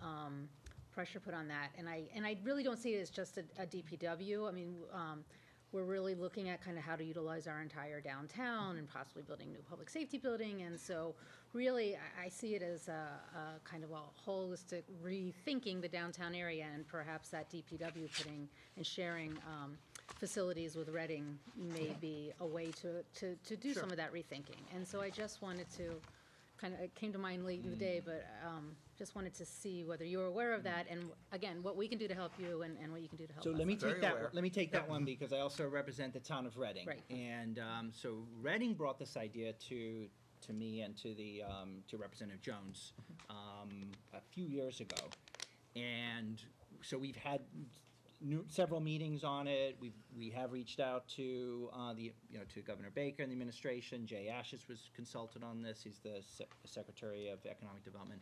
pressure put on that. And I really don't see it as just a DPW. I mean, we're really looking at kind of how to utilize our entire downtown and possibly building a new public safety building. And so really, I see it as a kind of a holistic rethinking the downtown area, and perhaps that DPW putting and sharing facilities with Reading may be a way to do some of that rethinking. And so I just wanted to kind of, it came to mind late in the day, but just wanted to see whether you were aware of that, and again, what we can do to help you and what you can do to help So us. let me Very take that, aware. let me take that one because I also represent the town of Reading. Right. And so Reading brought this idea to me and to the, to Representative Jones a few years ago. And so we've had several meetings on it. We have reached out to to Governor Baker and the administration. Jay Ashes was consulted on this. He's the Secretary of Economic Development,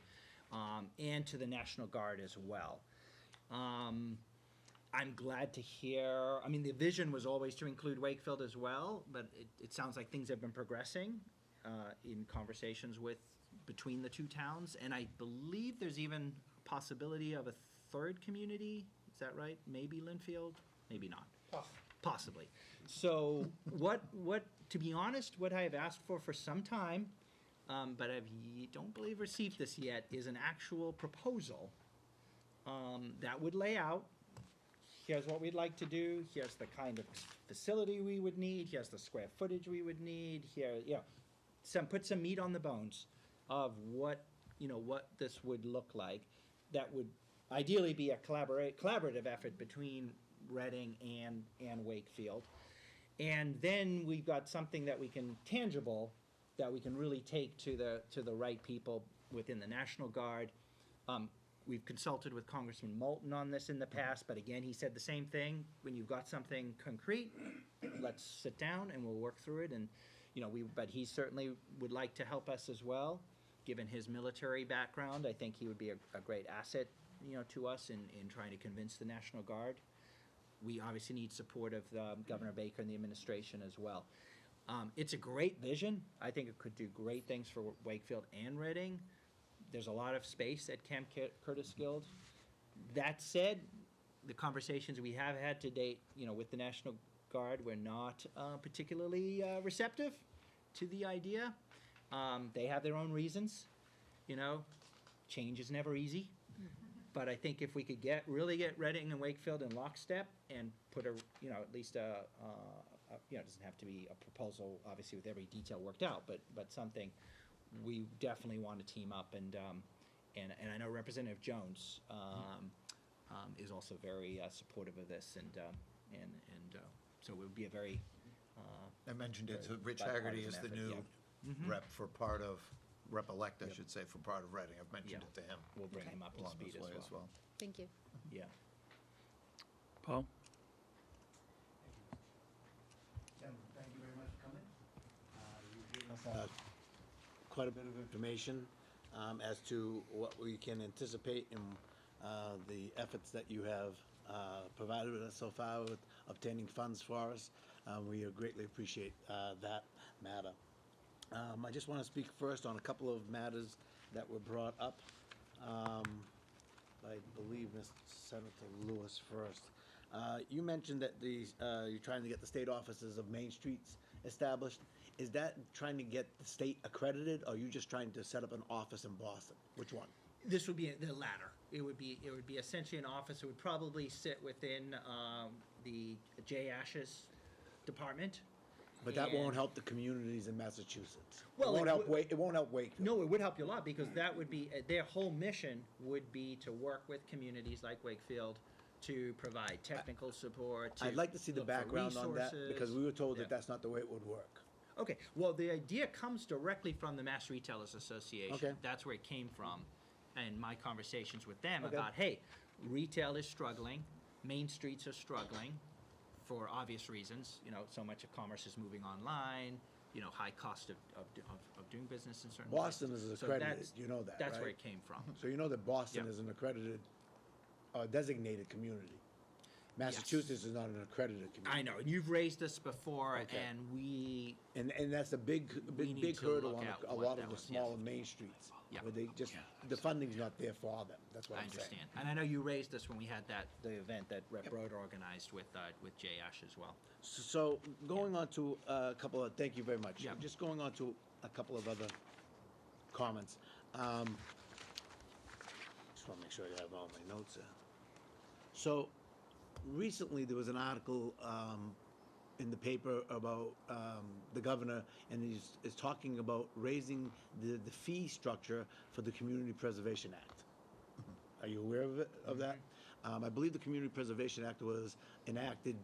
and to the National Guard as well. I'm glad to hear. I mean, the vision was always to include Wakefield as well, but it sounds like things have been progressing in conversations between the two towns, and I believe there's even a possibility of a third community. Is that right? Maybe Linfield, maybe not. Possibly. So to be honest, what I have asked for some time, but don't believe received this yet, is an actual proposal that would lay out, here's what we'd like to do, here's the kind of facility we would need, here's the square footage we would need, put some meat on the bones of what this would look like. That would ideally be a collaborative effort between Reading and Wakefield. And then we've got something that we can tangible, that we can really take to the right people within the National Guard. We've consulted with Congressman Moulton on this in the past, but again, he said the same thing. When you've got something concrete, let's sit down and we'll work through it. And but he certainly would like to help us as well, given his military background. I think he would be a great asset, to us in trying to convince the National Guard. We obviously need support of Governor Baker and the administration as well. It's a great vision. I think it could do great things for Wakefield and Reading. There's a lot of space at Camp Curtis Guild. That said, the conversations we have had to date, with the National Guard, were not particularly receptive to the idea. They have their own reasons. Change is never easy. But I think if we could really get Reading and Wakefield in lockstep and put at least it doesn't have to be a proposal, obviously, with every detail worked out, but something, we definitely want to team up, and I know Representative Jones is also very supportive of this, and so it would be a very. I mentioned it, so Rich bipartisan Haggerty is the effort, new yeah. rep for part of, rep-elect, I should say, for part of Reading. I've mentioned it to him. We'll bring him up to along speed this way as well. Thank you. Yeah. Paul? Thank you very much for coming. You gave us quite a bit of information as to what we can anticipate in the efforts that you have provided with us so far with obtaining funds for us. We greatly appreciate that matter. I just want to speak first on a couple of matters that were brought up. I believe Mr. Senator Lewis first. You mentioned that you're trying to get the state offices of Main Streets established. Is that trying to get the state accredited, or are you just trying to set up an office in Boston? Which one? This would be the latter. It would be essentially an office. It would probably sit within the Jay Ashes department. But that And- won't help the communities in Massachusetts. Well, it won't it help. would- It won't help Wakefield. No, it would help you a lot, because that would be their whole mission would be to work with communities like Wakefield to provide technical support. I'd like to see the look for background on that, because we were told Yeah. that that's not the way it would work. Okay, well, the idea comes directly from the Mass Retailers Association. Okay. That's where it came from, and my conversations with them Okay. about, hey, retail is struggling, main streets are struggling, for obvious reasons. So much of commerce is moving online. High cost of doing business in certain Boston places. is So accredited. that's- You know that, That's right? where it came from. So you know that Boston Yeah. is an accredited, designated community. Massachusetts is not an accredited community. I know, and you've raised this before, Okay. and we, And that's a big, We need big to hurdle look on at a what lot that of the was, yes. smaller main streets. Yeah. Where they just, the funding's not there for them, that's what I I'm saying. understand. And I know you raised this when we had the event that Rep. Broad organized with Jay Ash as well. So, going on to a couple of, thank you very much. Yeah. Just going on to a couple of other comments. Just wanna make sure I have all my notes there. So, recently, there was an article, in the paper about, the governor, and is talking about raising the fee structure for the Community Preservation Act. Are you aware of that? I believe the Community Preservation Act was enacted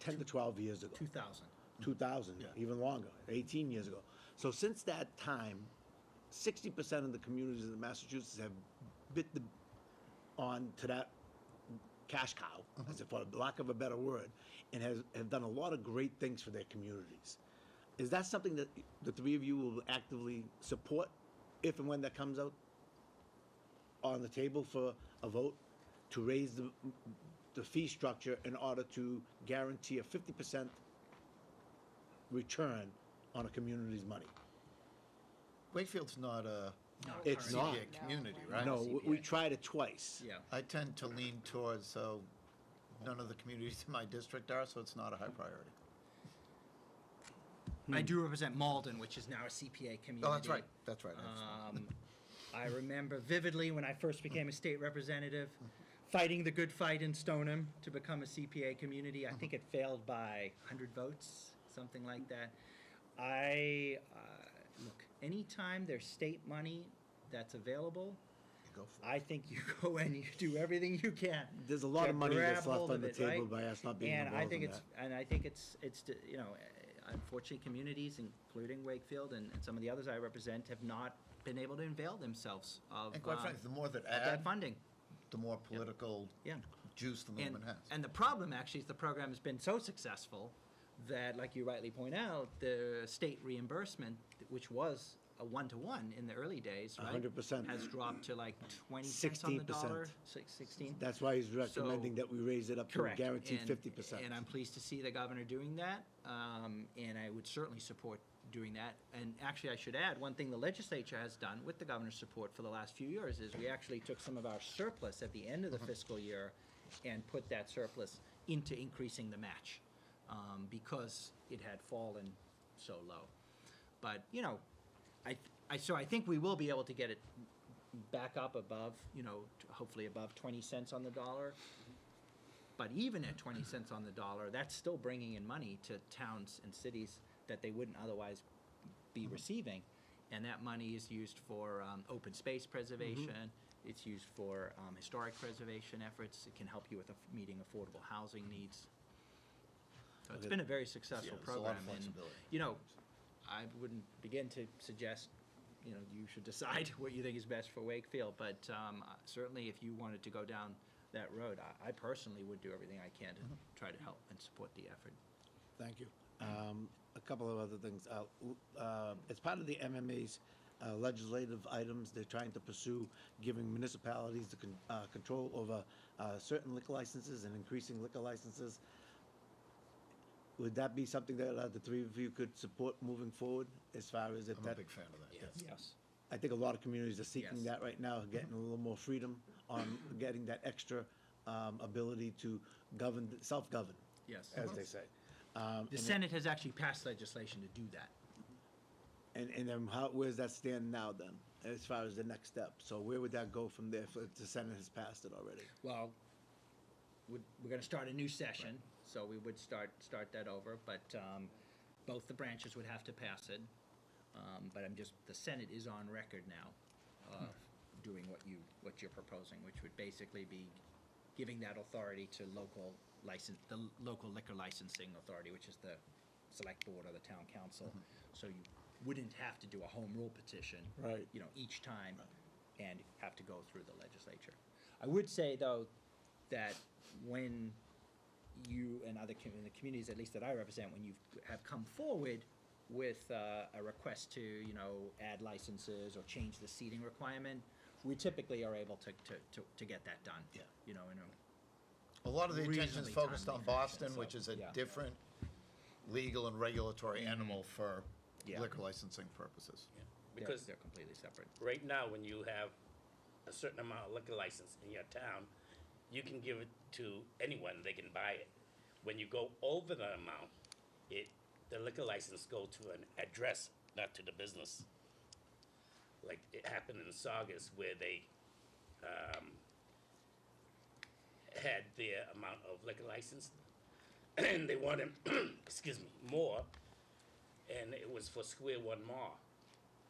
10 to 12 years ago. 2000. 2000, even longer, 18 years ago. So since that time, 60% of the communities in Massachusetts have bit on to that cash cow, as if for lack of a better word, and have done a lot of great things for their communities. Is that something that the three of you will actively support if and when that comes out on the table for a vote to raise the fee structure in order to guarantee a 50% return on a community's money? Wakefield's not a It's not. CPA community, right? No, we tried it twice. Yeah. I tend to lean towards, so none of the communities in my district are, so it's not a high priority. I do represent Malden, which is now a CPA community. Oh, that's right, that's right. I remember vividly when I first became a state representative, fighting the good fight in Stoneham to become a CPA community. I think it failed by 100 votes, something like that. Look, anytime there's state money that's available, Go for it. I think you go and you do everything you can. There's a lot to of money that's grab left hold on of the it, table right? by us not being And I involved think in it's, that. and I think it's, you know, unfortunately, communities, including Wakefield and some of the others I represent, have not been able to avail themselves of, And quite frankly, the more that of that add, funding. the more political Yeah. juice the And, movement has. and the problem actually is the program has been so successful that, like you rightly point out, the state reimbursement, which was a 1-to-1 in the early days, right? 100%. Has dropped to like 20 cents on the 16%. dollar, 16. That's why he's recommending So- that we raise it up to a Correct. guaranteed And- 50%. And I'm pleased to see the governor doing that, and I would certainly support doing that. And actually, I should add, one thing the legislature has done with the governor's support for the last few years is we actually took some of our surplus at the end of the fiscal year and put that surplus into increasing the match, because it had fallen so low. But, you know, so I think we will be able to get it back up above, you know, hopefully above 20 cents on the dollar. But even at 20 cents on the dollar, that's still bringing in money to towns and cities that they wouldn't otherwise be receiving. And that money is used for open space preservation. It's used for historic preservation efforts. It can help you with meeting affordable housing needs. So it's Okay. been a very successful Yeah, there's a lot program. of And, flexibility. you know, I wouldn't begin to suggest, you know, you should decide what you think is best for Wakefield. But certainly if you wanted to go down that road, I personally would do everything I can to try to help and support the effort. Thank you. A couple of other things. As part of the MMA's legislative items, they're trying to pursue giving municipalities the control over certain liquor licenses and increasing liquor licenses. Would that be something that the three of you could support moving forward as far as if I'm a that? big fan of that, yes. Yes. I think a lot of communities are seeking Yes. that right now, getting a little more freedom on getting that extra ability to govern, self-govern, Yes. as they say. The Senate has actually passed legislation to do that. And then where's that stand now then, as far as the next step? So where would that go from there if the Senate has passed it already? Well, we're going to start a new session, so we would start that over, but both the branches would have to pass it. But the Senate is on record now doing what you're proposing, which would basically be giving that authority to the local liquor licensing authority, which is the select board or the town council. So you wouldn't have to do a home rule petition, Right. you know, each time and have to go through the legislature. I would say though that when you and other in the communities, at least that I represent, when you have come forward with a request to, you know, add licenses or change the seating requirement, we typically are able to get that done. Yeah. You know, in A lot of the attention is reasonably focused timely on fashion, Boston, so, which is a yeah. different legal and regulatory animal for Yeah. liquor licensing purposes. Because They're completely separate. right now, when you have a certain amount of liquor license in your town, you can give it to anyone, they can buy it. When you go over the amount, the liquor license go to an address, not to the business. Like it happened in Saugus where they, had their amount of liquor license, and they wanted, excuse me, more, and it was for Square One Mall.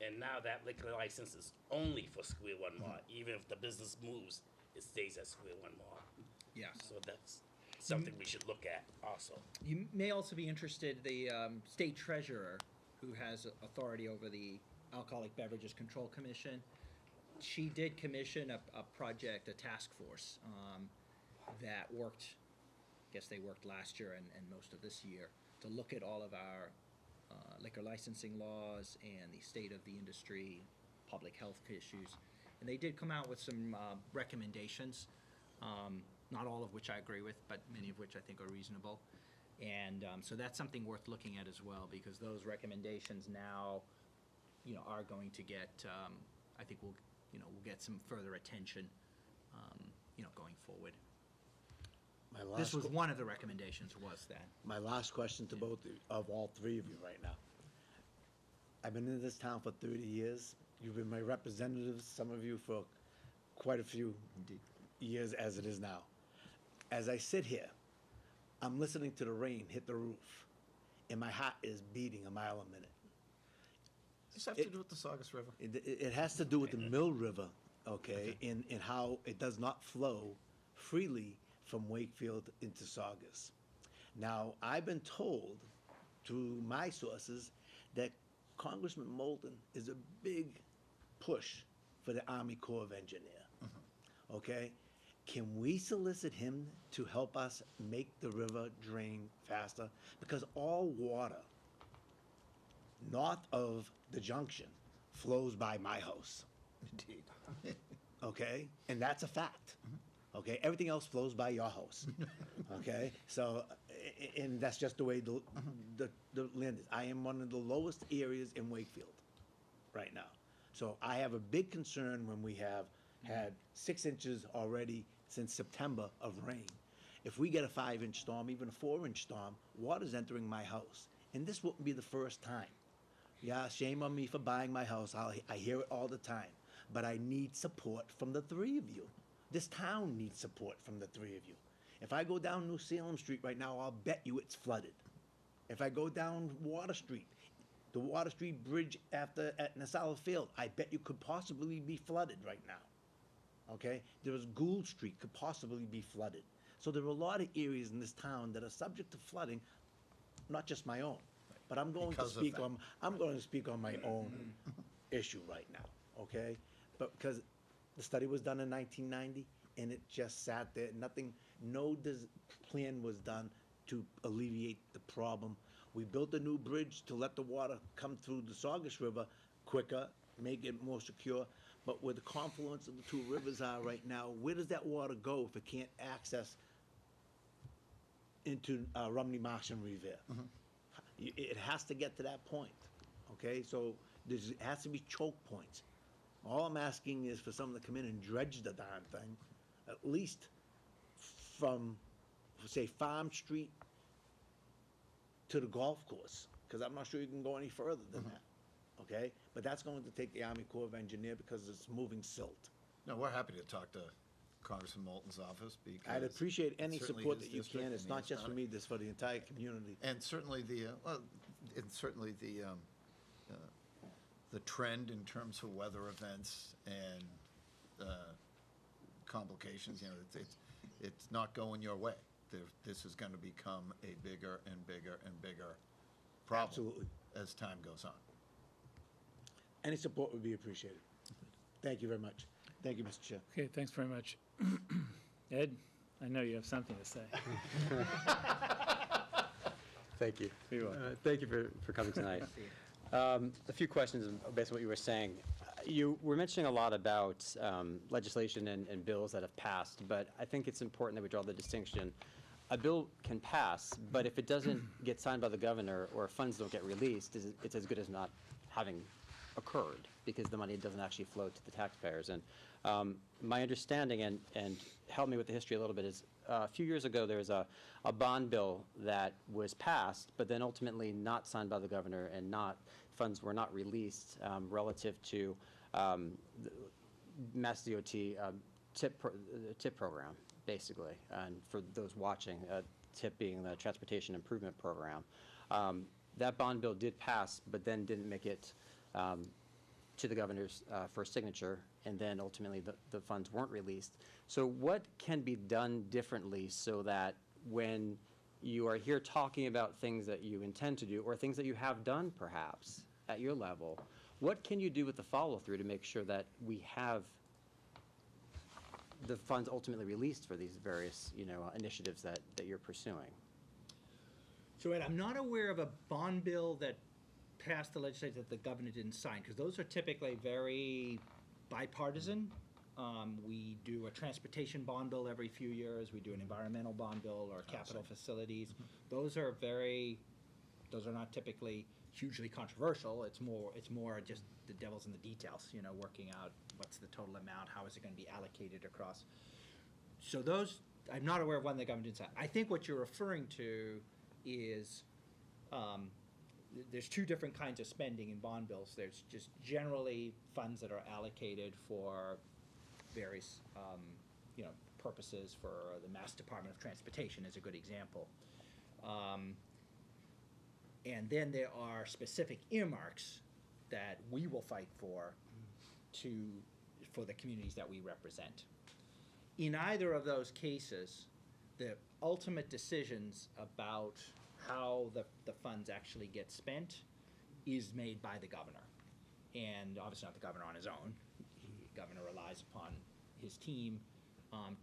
And now that liquor license is only for Square One Mall. Even if the business moves, it stays at Square One Mall. Yes. So that's something we should look at also. You may also be interested, the state treasurer, who has authority over the Alcoholic Beverages Control Commission, she did commission a project, a task force, that worked, I guess they worked last year and most of this year, to look at all of our liquor licensing laws and the state of the industry, public health issues. And they did come out with some recommendations, not all of which I agree with, but many of which I think are reasonable. And so that's something worth looking at as well, because those recommendations now, are going to get, I think we'll get some further attention, going forward. This was one of the recommendations, was that. My last question to both of all three of you right now. I've been in this town for 30 years. You've been my representatives, some of you for quite a few years as it is now. As I sit here, I'm listening to the rain hit the roof, and my heart is beating a mile a minute. Does this have to do with the Saugus River? It has to do with the Mill River, okay, and how it does not flow freely from Wakefield into Saugus. Now, I've been told through my sources that Congressman Moulton is a big push for the Army Corps of Engineer. Okay? Can we solicit him to help us make the river drain faster? Because all water north of the junction flows by my house. Indeed. Okay? And that's a fact. Okay? Everything else flows by your house. Okay? So, and that's just the way the land is. I am one of the lowest areas in Wakefield right now. So I have a big concern when we have had 6 inches already since September of rain. If we get a 5-inch storm, even a 4-inch storm, water's entering my house. And this wouldn't be the first time. Yeah, shame on me for buying my house. I hear it all the time. But I need support from the three of you. This town needs support from the three of you. If I go down New Salem Street right now, I'll bet you it's flooded. If I go down Water Street, the Water Street Bridge at Nassau Field, I bet you could possibly be flooded right now. Okay? There's Gould Street could possibly be flooded. So there are a lot of areas in this town that are subject to flooding, not just my own. But I'm going to speak on my own issue right now, okay? But because the study was done in 1990 and it just sat there, no plan was done to alleviate the problem. We built a new bridge to let the water come through the Saugus River quicker, make it more secure. But where the confluence of the two rivers are right now, where does that water go if it can't access into Rumney Marsh and Revere? It has to get to that point, okay? So there has to be choke points. All I'm asking is for someone to come in and dredge the darn thing, at least from, say, Farm Street to the golf course, because I'm not sure you can go any further than that, okay? But that's going to take the Army Corps of Engineer because it's moving silt. No, we're happy to talk to Congressman Moulton's office because. I'd appreciate any certainly support his that you district can. It's and not he just has for done me, this for the entire community. And certainly the trend in terms of weather events and complications, it's not going your way. This is going to become a bigger and bigger and bigger problem. Absolutely. As time goes on. Any support would be appreciated. Thank you very much. Thank you, Mr. Chair. Okay, thanks very much. Ed, I know you have something to say. Thank you. You're welcome. Thank you for coming tonight. A few questions based on what you were saying. You were mentioning a lot about legislation and bills that have passed, but I think it's important that we draw the distinction. A bill can pass, but if it doesn't get signed by the governor or funds don't get released, it's as good as not having occurred, because the money doesn't actually flow to the taxpayers. And my understanding, and help me with the history a little bit, is a few years ago there was a bond bill that was passed, but then ultimately not signed by the governor, and funds were not released relative to the Mass DOT TIP program, basically. And for those watching, TIP being the Transportation Improvement Program. That bond bill did pass, but then didn't make it to the governor's for signature, and then ultimately the funds weren't released. So what can be done differently so that when you are here talking about things that you intend to do, or things that you have done perhaps at your level, what can you do with the follow-through to make sure that we have the funds ultimately released for these various, initiatives that you're pursuing? So Ed, I'm not aware of a bond bill that passed the legislature that the governor didn't sign, because those are typically very bipartisan. We do a transportation bond bill every few years. We do an environmental bond bill or capital facilities. Those are not typically hugely controversial. It's more just the devil's in the details, working out what's the total amount, how is it going to be allocated across. So those, I'm not aware of one the government didn't sign. I think what you're referring to is there's two different kinds of spending in bond bills. There's just generally funds that are allocated for various purposes. For the Mass Department of Transportation is a good example. And then there are specific earmarks that we will fight for the communities that we represent. In either of those cases, the ultimate decisions about how the funds actually get spent is made by the governor. And obviously not the governor on his own. The governor relies upon his team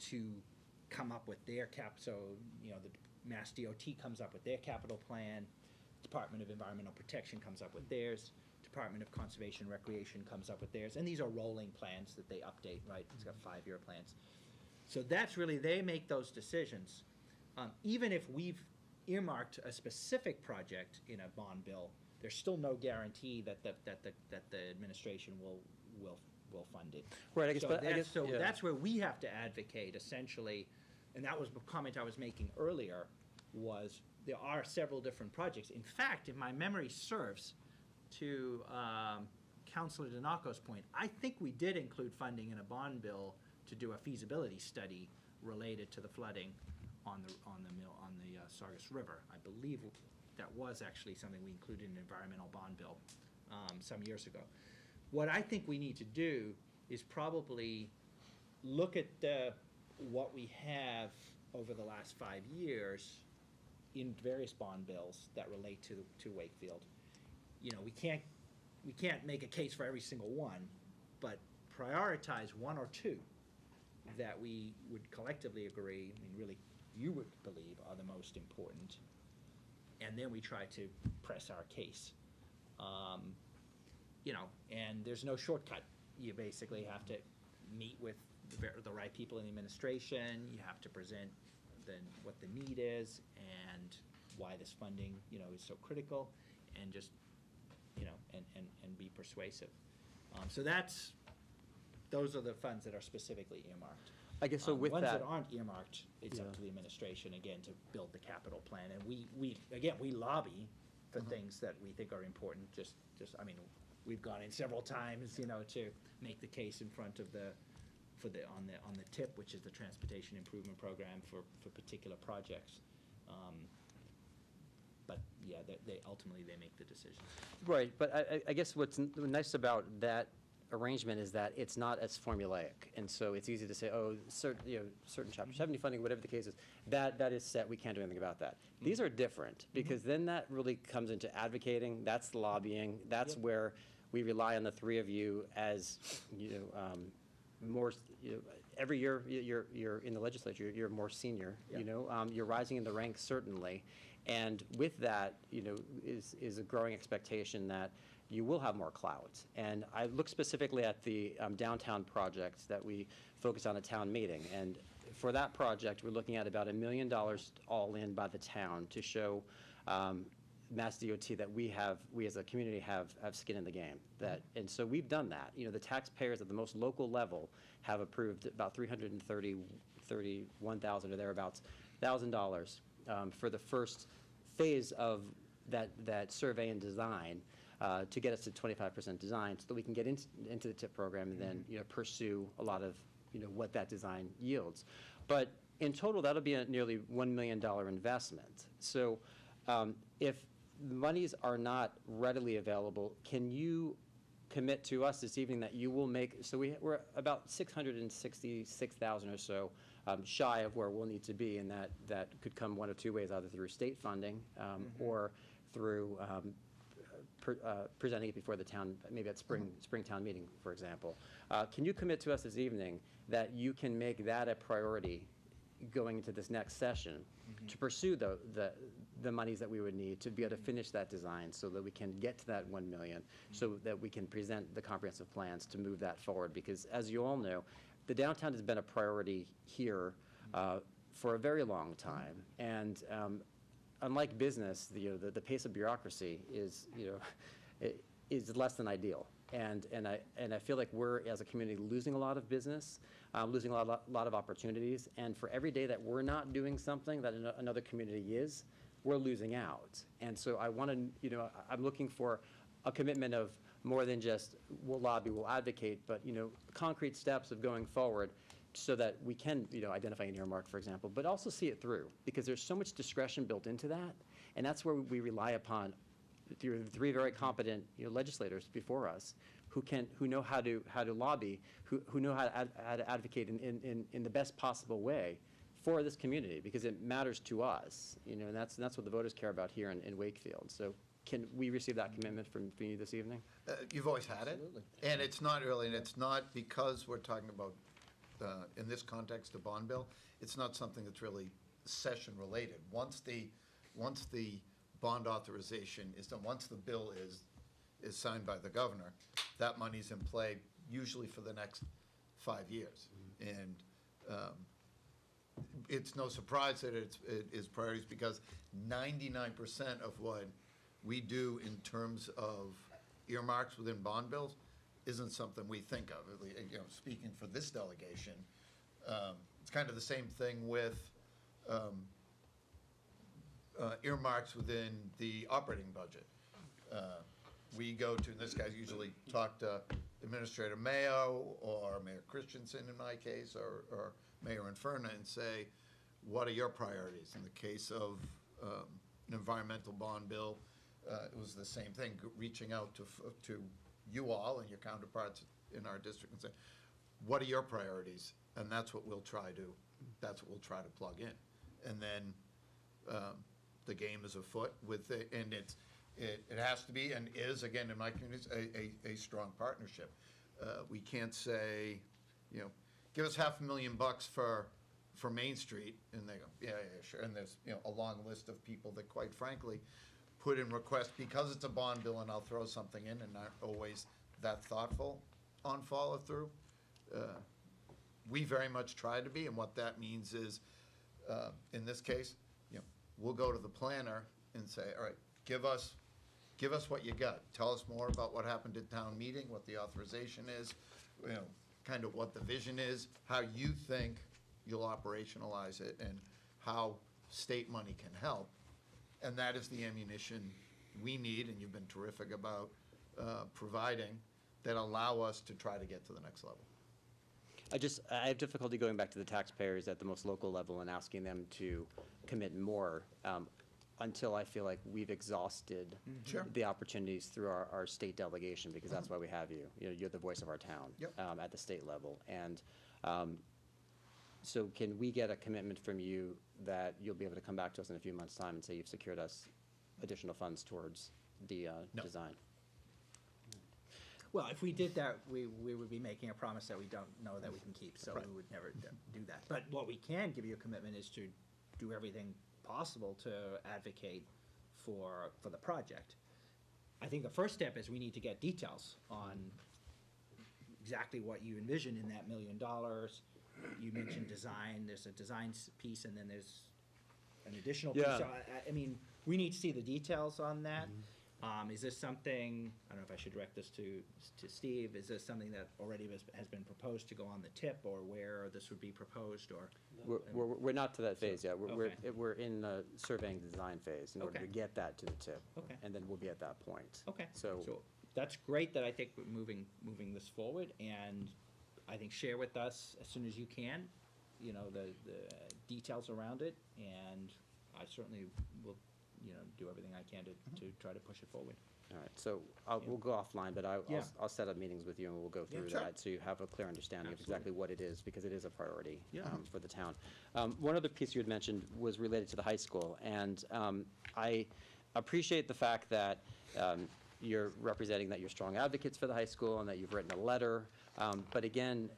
to come up with their so the Mass DOT comes up with their capital plan, Department of Environmental Protection comes up with theirs, Department of Conservation and Recreation comes up with theirs, and these are rolling plans that they update, right? It's got 5-year plans. So that's really, they make those decisions. Even if we've earmarked a specific project in a bond bill, there's still no guarantee that the administration will fund it. Right, I guess, That's where we have to advocate, essentially, and that was the comment I was making earlier, was there are several different projects. In fact, if my memory serves, to Councilor Donaco's point, I think we did include funding in a bond bill to do a feasibility study related to the flooding on the Saugus River. I believe that was actually something we included in an environmental bond bill some years ago. What I think we need to do is probably look at what we have over the last 5 years in various bond bills that relate to Wakefield. We can't make a case for every single one, but prioritize one or two that we would collectively agree, really you would believe are the most important, and then we try to press our case. And there's no shortcut. You basically have to meet with the right people in the administration. You have to present what the need is and why this funding, is so critical, and just, and be persuasive. So those are the funds that are specifically earmarked. I guess so. With ones that, that aren't earmarked, it's up to the administration again to build the capital plan, and we lobby for things that we think are important. We've gone in several times, to make the case in front of on the TIP, which is the Transportation Improvement Program for particular projects. But yeah, they ultimately make the decisions. right, but I guess what's nice about that arrangement is that it's not as formulaic, and so it's easy to say, certain Chapter 70 funding, whatever the case is, that is set, we can't do anything about that. These are different, because then that really comes into advocating, that's the lobbying, that's where we rely on the three of you as, more, every year you're in the legislature, you're more senior, you're rising in the ranks certainly, and with that, is a growing expectation that you will have more clouds. And I look specifically at the downtown project that we focused on at town meeting. And for that project, we're looking at about $1 million all in by the town to show Mass DOT that we as a community have skin in the game. And so we've done that. You know, the taxpayers at the most local level have approved about $331,000 or thereabouts, $1,000 for the first phase of that survey and design to get us to 25% design, so that we can get into the TIP program and then pursue a lot of what that design yields. But in total, that'll be a nearly $1 million investment. So if the monies are not readily available, can you commit to us this evening that you will make, so we're about $666,000 or so shy of where we'll need to be, and that could come one of two ways, either through state funding or through presenting it before the town, maybe at spring town meeting, for example. Can you commit to us this evening that you can make that a priority going into this next session to pursue the monies that we would need to be able to finish that design, so that we can get to that 1 million, so that we can present the comprehensive plans to move that forward? Because as you all know, the downtown has been a priority here for a very long time, and unlike business, the pace of bureaucracy is is less than ideal. And I feel like we're, as a community, losing a lot of business, losing a lot of opportunities. And for every day that we're not doing something that another community is, we're losing out. And so I want to, I'm looking for a commitment of more than just we'll lobby, we'll advocate, but concrete steps of going forward, so that we can identify an earmark, for example, but also see it through, because there's so much discretion built into that, and that's where we rely upon three very competent legislators before us who know how to lobby, who know how to advocate in the best possible way for this community, because it matters to us, and that's what the voters care about here in Wakefield. So can we receive that commitment from you this evening? You've always had it. Absolutely. And it's not really, and it's not because we're talking about, in this context, a bond bill, it's not something that's really session-related. Once the bond authorization is done, once the bill is signed by the governor, that money's in play usually for the next 5 years. And it's no surprise that it is priorities, because 99% of what we do in terms of earmarks within bond bills isn't something we think of. Speaking for this delegation, it's kind of the same thing with earmarks within the operating budget. We go to, and this guy's usually talk to Administrator Mayo or Mayor Christensen in my case, or Mayor Inferna, and say, what are your priorities? In the case of an environmental bond bill, it was the same thing, reaching out to you all and your counterparts in our district and say, what are your priorities? And that's what we'll try to plug in. And then the game is afoot with it, and it has to be, and is, again, in my community, a strong partnership. We can't say, give us $500,000 for Main Street, and they go, yeah, sure. And there's a long list of people that, quite frankly, put in requests because it's a bond bill and I'll throw something in, and not always that thoughtful on follow through. We very much try to be, and what that means is, in this case, we'll go to the planner and say, all right, give us what you got. Tell us more about what happened at town meeting, what the authorization is, kind of what the vision is, how you think you'll operationalize it, and how state money can help. And that is the ammunition we need, and you've been terrific about providing, that allow us to try to get to the next level. I have difficulty going back to the taxpayers at the most local level and asking them to commit more until I feel like we've exhausted Sure. the opportunities through our state delegation, because that's why we have you. You're the voice of our town. Yep. At the state level. And so can we get a commitment from you that you'll be able to come back to us in a few months' time and say you've secured us additional funds towards the No. design? Well, if we did that, we would be making a promise that we don't know that we can keep, so Right. we would never do that. But what we can give you a commitment is to do everything possible to advocate for the project. I think the first step is we need to get details on exactly what you envision in that $1 million. You mentioned design, there's a design piece, and then there's an additional piece. Yeah. So I mean, we need to see the details on that. Is this something, I don't know if I should direct this to Steve, is this something that already has been proposed to go on the tip, or where this would be proposed, or? We're not to that phase yet. Okay. We're in the surveying design phase in order to Okay. get that to the tip. Okay. And then we'll be at that point. Okay, So, so that's great that I think we're moving this forward, and I think share with us as soon as you can, you know, the details around it, and I certainly will, you know, do everything I can to try to push it forward. all right, so we'll go offline, but Yeah. I'll set up meetings with you and we'll go through sure. that, so you have a clear understanding of exactly what it is, because it is a priority Yeah. for the town. One other piece you had mentioned was related to the high school, and I appreciate the fact that you're representing that you're strong advocates for the high school and that you've written a letter. But again,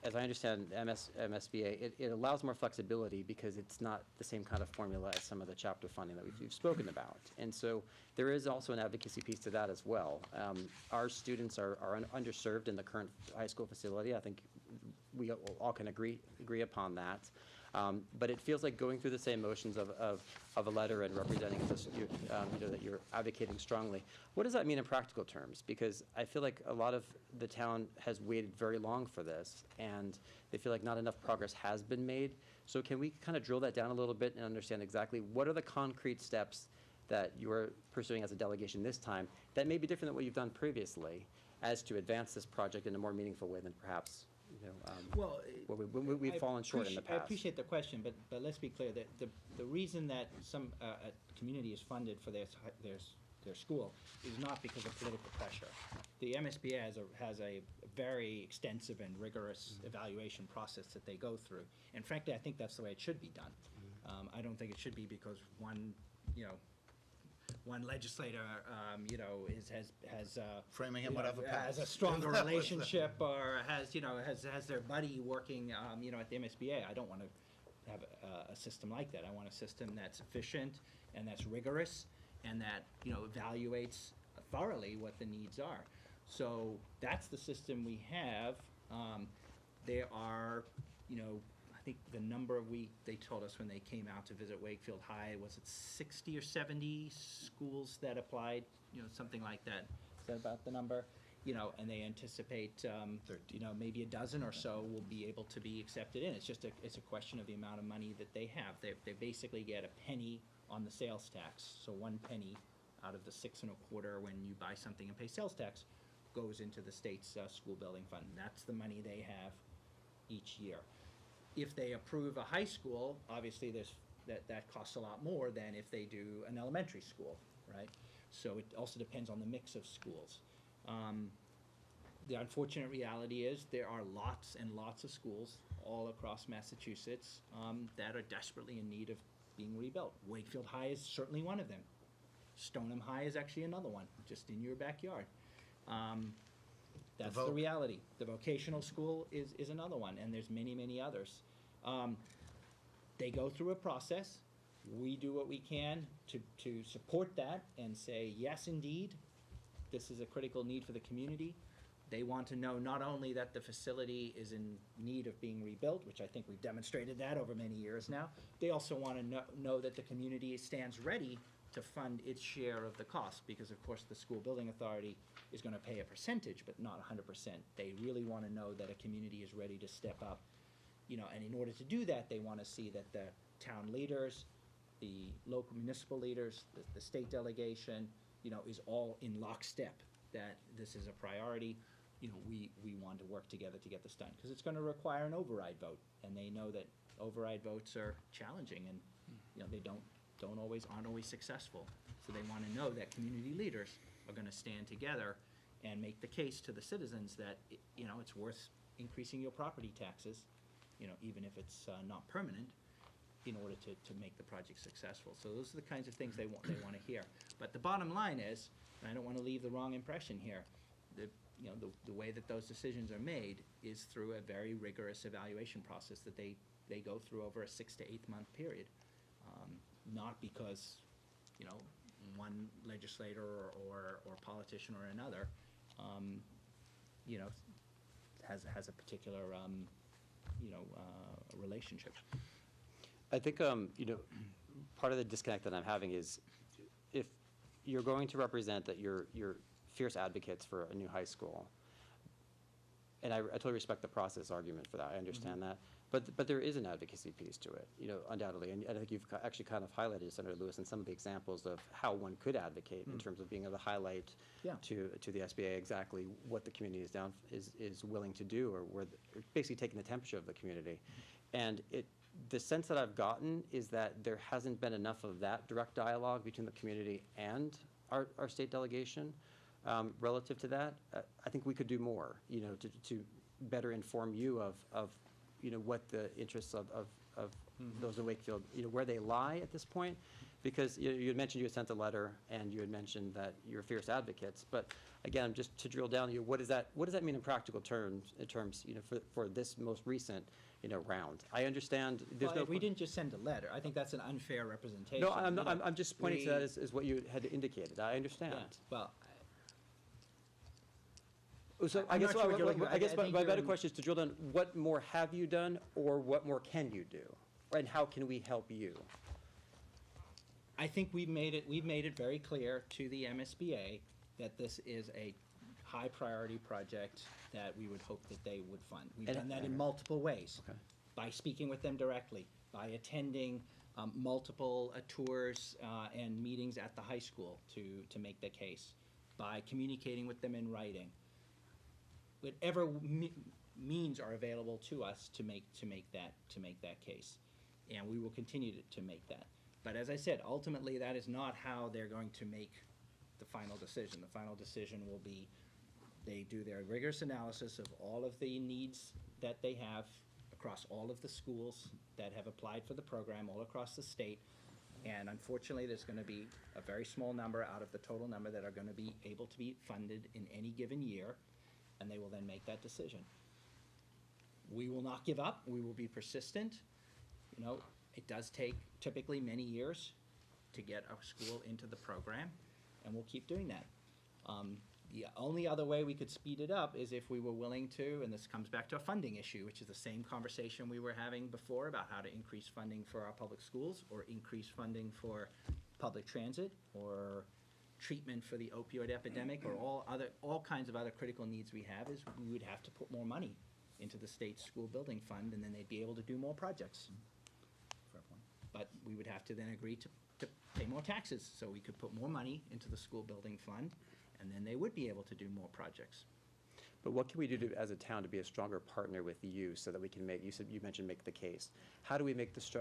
as I understand MSBA, it allows more flexibility because it's not the same kind of formula as some of the chapter funding that we've spoken about. And so there is also an advocacy piece to that as well. Our students are underserved in the current high school facility. I think we all can agree upon that. But it feels like going through the same motions of a letter and representing this, you know, that you're advocating strongly. What does that mean in practical terms? Because I feel like a lot of the town has waited very long for this, and they feel like not enough progress has been made. So can we kind of drill that down a little bit and understand exactly what are the concrete steps that you're pursuing as a delegation this time that may be different than what you've done previously, as to advance this project in a more meaningful way than perhaps, you know, Well, we've fallen short in the I past. appreciate the question, but let's be clear, that the reason that some, a community is funded for their school is not because of political pressure. The MSBA has a very extensive and rigorous evaluation process that they go through, and frankly, I think that's the way it should be done. I don't think it should be because one legislator, has Framing it you know, whatever has a path. stronger relationship, or has their buddy working, at the MSBA. I don't want to have a system like that. I want a system that's efficient and that's rigorous and that, evaluates thoroughly what the needs are. So that's the system we have. There are, I think the number they told us when they came out to visit Wakefield High, was it 60 or 70 schools that applied, something like that. Is that about the number? And they anticipate, maybe a dozen or so will be able to be accepted in. It's just it's a question of the amount of money that they have. They basically get a penny on the sales tax. So 1 penny out of the 6 1/4 when you buy something and pay sales tax goes into the state's school building fund. That's the money they have each year. If they approve a high school, obviously that costs a lot more than if they do an elementary school, right? So it also depends on the mix of schools. The unfortunate reality is there are lots and lots of schools all across Massachusetts that are desperately in need of being rebuilt. Wakefield High is certainly one of them. Stoneham High is actually another one, just in your backyard. That's the reality. The vocational school is another one, and there's many, many others. They go through a process. We do what we can to support that and say, yes, indeed, this is a critical need for the community. They want to know not only that the facility is in need of being rebuilt, which I think we've demonstrated that over many years now, they also want to know that the community stands ready to fund its share of the cost, because of course the school building authority is going to pay a percentage, but not 100%. They really want to know that a community is ready to step up, and in order to do that, they want to see that the town leaders, the local municipal leaders, the state delegation, is all in lockstep, that this is a priority. We want to work together to get this done, because it's going to require an override vote, and they know that override votes are challenging, and they aren't always successful. So they want to know that community leaders are going to stand together and make the case to the citizens that it's worth increasing your property taxes, even if it's not permanent, in order to make the project successful. So those are the kinds of things they want to hear. But the bottom line is, and I don't want to leave the wrong impression here, the way that those decisions are made is through a very rigorous evaluation process that they go through over a 6 to 8 month period. Not because, one legislator or politician or another, you know, has a particular, relationship. I think, you know, part of the disconnect that I'm having is if you're going to represent that you're fierce advocates for a new high school, and I totally respect the process argument for that, I understand that, but there is an advocacy piece to it, you know, undoubtedly, and I think you've actually kind of highlighted, Senator Lewis, in some of the examples of how one could advocate in terms of being able to highlight Yeah. to the SBA exactly what the community is willing to do, or basically taking the temperature of the community. And the sense that I've gotten is that there hasn't been enough of that direct dialogue between the community and our state delegation relative to that. I think we could do more, you know, to better inform you of you know, what the interests of those in Wakefield, you know, where they lie at this point. Because you had mentioned you had sent a letter, and you had mentioned that you're fierce advocates. But again, just to drill down, what does that mean in practical terms, you know, for this most recent, you know, round? I understand there's Well, no. we didn't just send a letter. I think that's an unfair representation. No, I'm You know, I'm just pointing to that we- as what you had indicated. I understand. Yeah, well, So I I'm guess, not sure what you're looking for. I guess I think my you're better in- question is to drill down, what more have you done, or what more can you do? And how can we help you? I think we've made it very clear to the MSBA that this is a high priority project that we would hope that they would fund. We've And- done that in multiple ways. Okay. By speaking with them directly, by attending multiple tours and meetings at the high school to make the case, by communicating with them in writing. Whatever means are available to us to make that case, and we will continue to make that. But as I said, ultimately, that is not how they're going to make the final decision. The final decision will be, they do their rigorous analysis of all of the needs that they have across all of the schools that have applied for the program all across the state. And unfortunately, there's gonna be a very small number out of the total number that are gonna be able to be funded in any given year, and they will then make that decision. We will not give up, we will be persistent. You know, it does take typically many years to get a school into the program, and we'll keep doing that. The only other way we could speed it up is if we were willing to, and this comes back to a funding issue, which is the same conversation we were having before about how to increase funding for our public schools, or increase funding for public transit, or treatment for the opioid epidemic, or all kinds of other critical needs we have, is we would have to put more money into the state school building fund, and then they'd be able to do more projects. But we would have to then agree to pay more taxes, so we could put more money into the school building fund, and then they would be able to do more projects. But what can we do as a town to be a stronger partner with you so that we can you mentioned make the case. How do we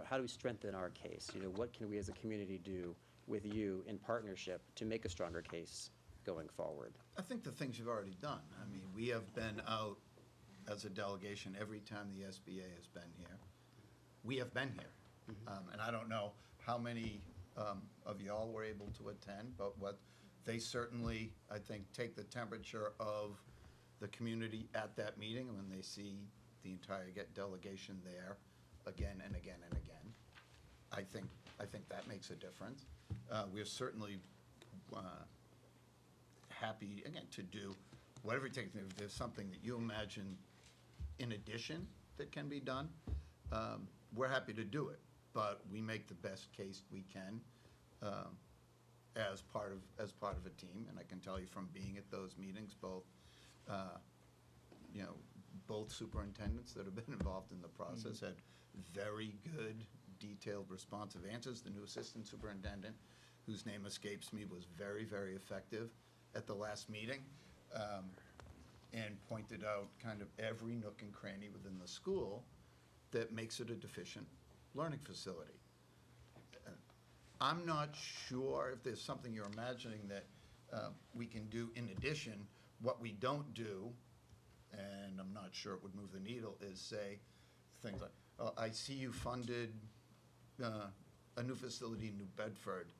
how do we strengthen our case? You know, what can we as a community do with you in partnership to make a stronger case going forward? I think the things you've already done. I mean, we have been out as a delegation every time the SBA has been here. We have been here. And I don't know how many of y'all were able to attend, but they certainly, I think, take the temperature of the community at that meeting, and when they see the entire delegation there again and again and again, I think that makes a difference. We're certainly happy, again, to do whatever it takes. If there's something that you imagine in addition that can be done, we're happy to do it. But we make the best case we can as part of a team. And I can tell you from being at those meetings, both both superintendents that have been involved in the process had very good, detailed, responsive answers. The new assistant superintendent, whose name escapes me, was very, very effective at the last meeting, and pointed out kind of every nook and cranny within the school that makes it a deficient learning facility. I'm not sure if there's something you're imagining that we can do in addition. What we don't do, and I'm not sure it would move the needle, is say things like, oh, I see you funded a new facility in New Bedford.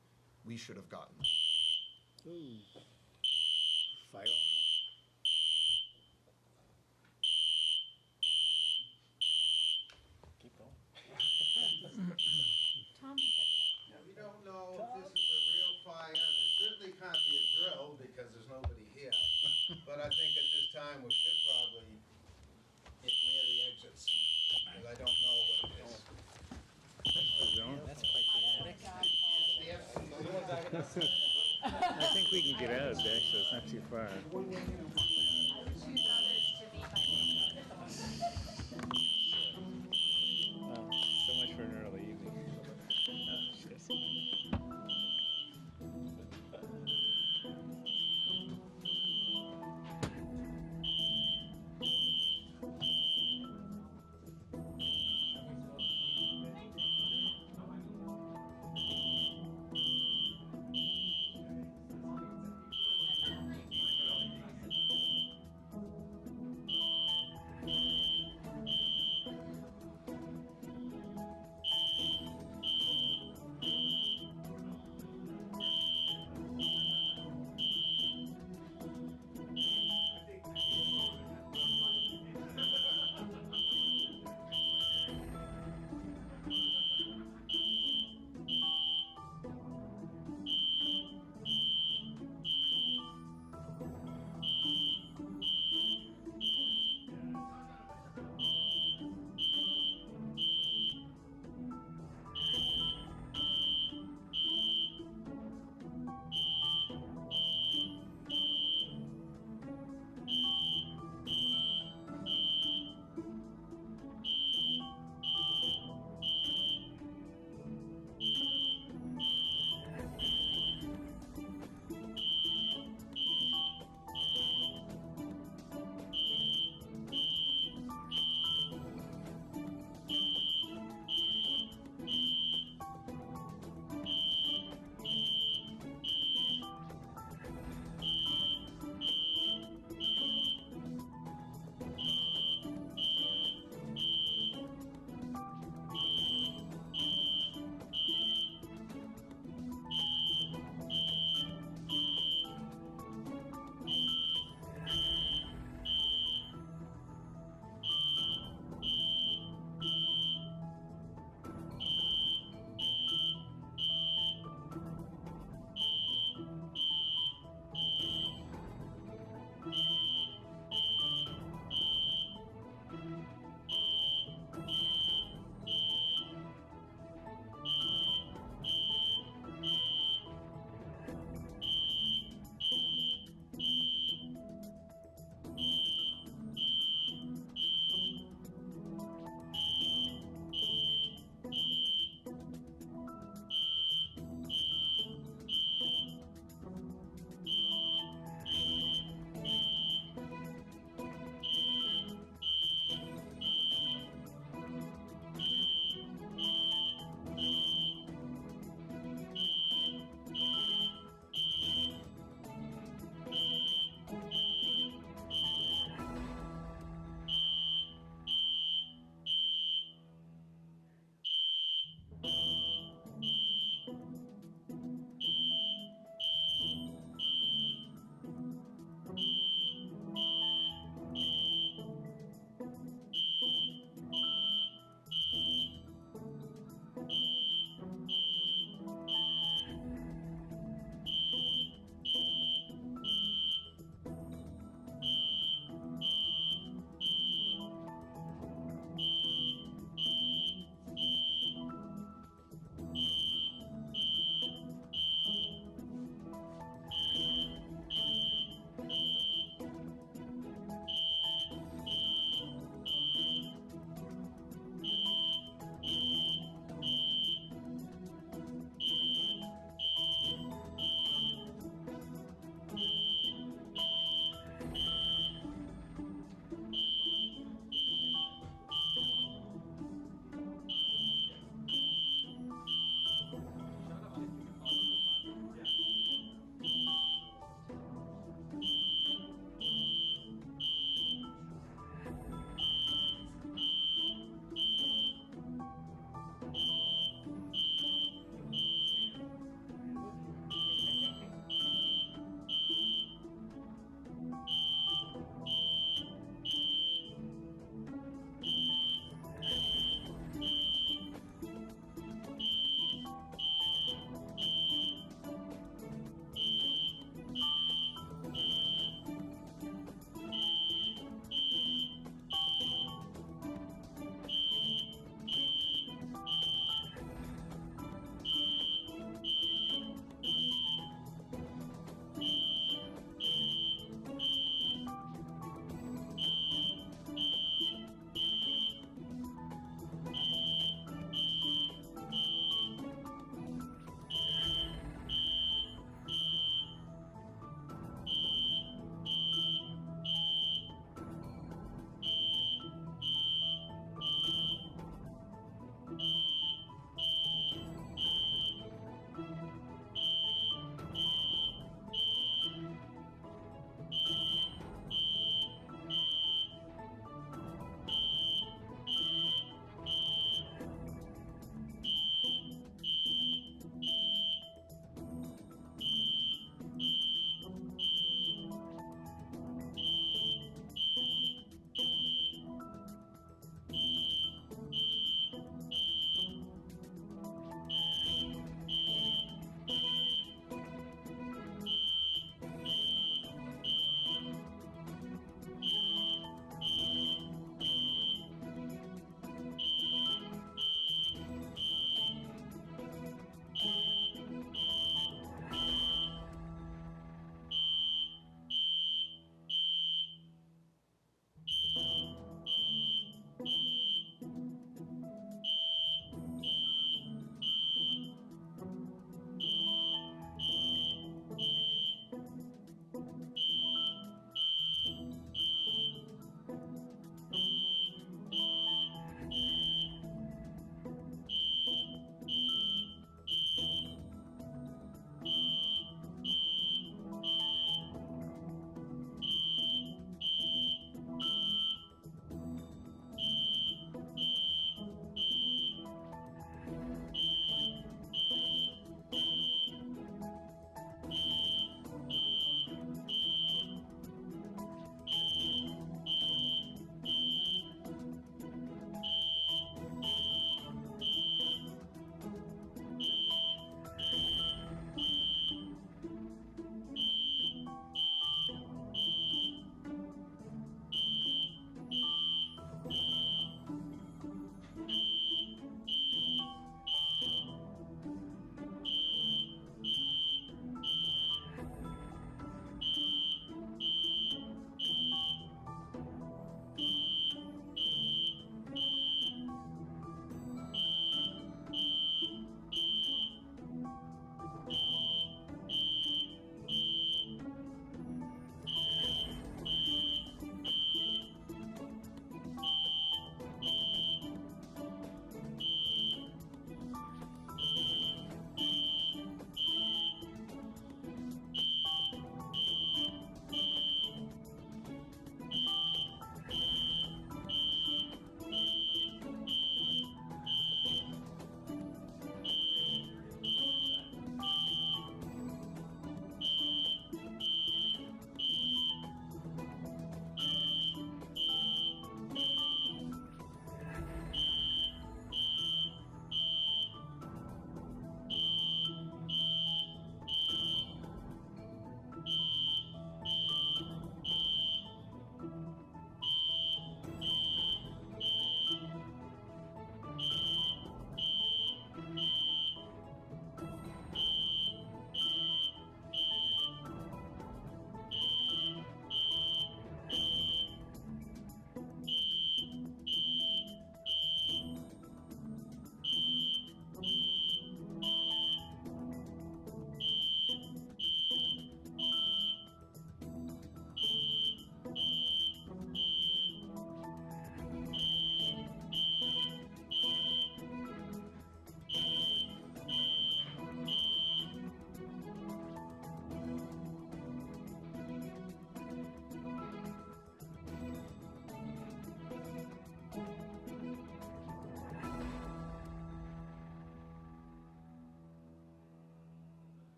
We should have gotten that. Ooh. Fire. Keep going. Tom? We don't know if this is a real fire time, we should probably get near the exits, because I don't know what it is. That's quite dramatic. I think we can get out, actually, it's not too far. So much for an early evening. Oh, shit.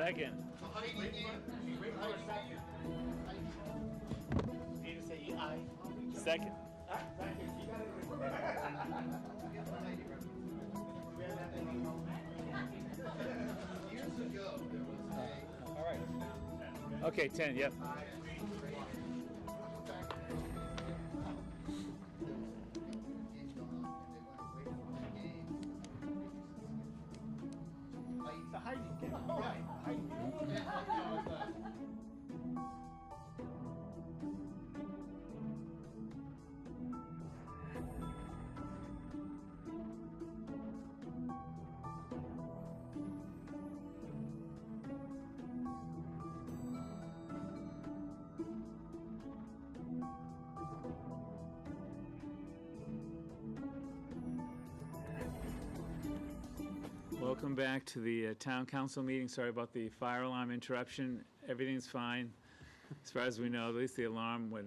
Second. Second. All right. Okay, 10, yep. The hiding game. Right, the hiding game. Welcome back to the town council meeting. Sorry about the fire alarm interruption. Everything's fine, as far as we know. At least the alarm went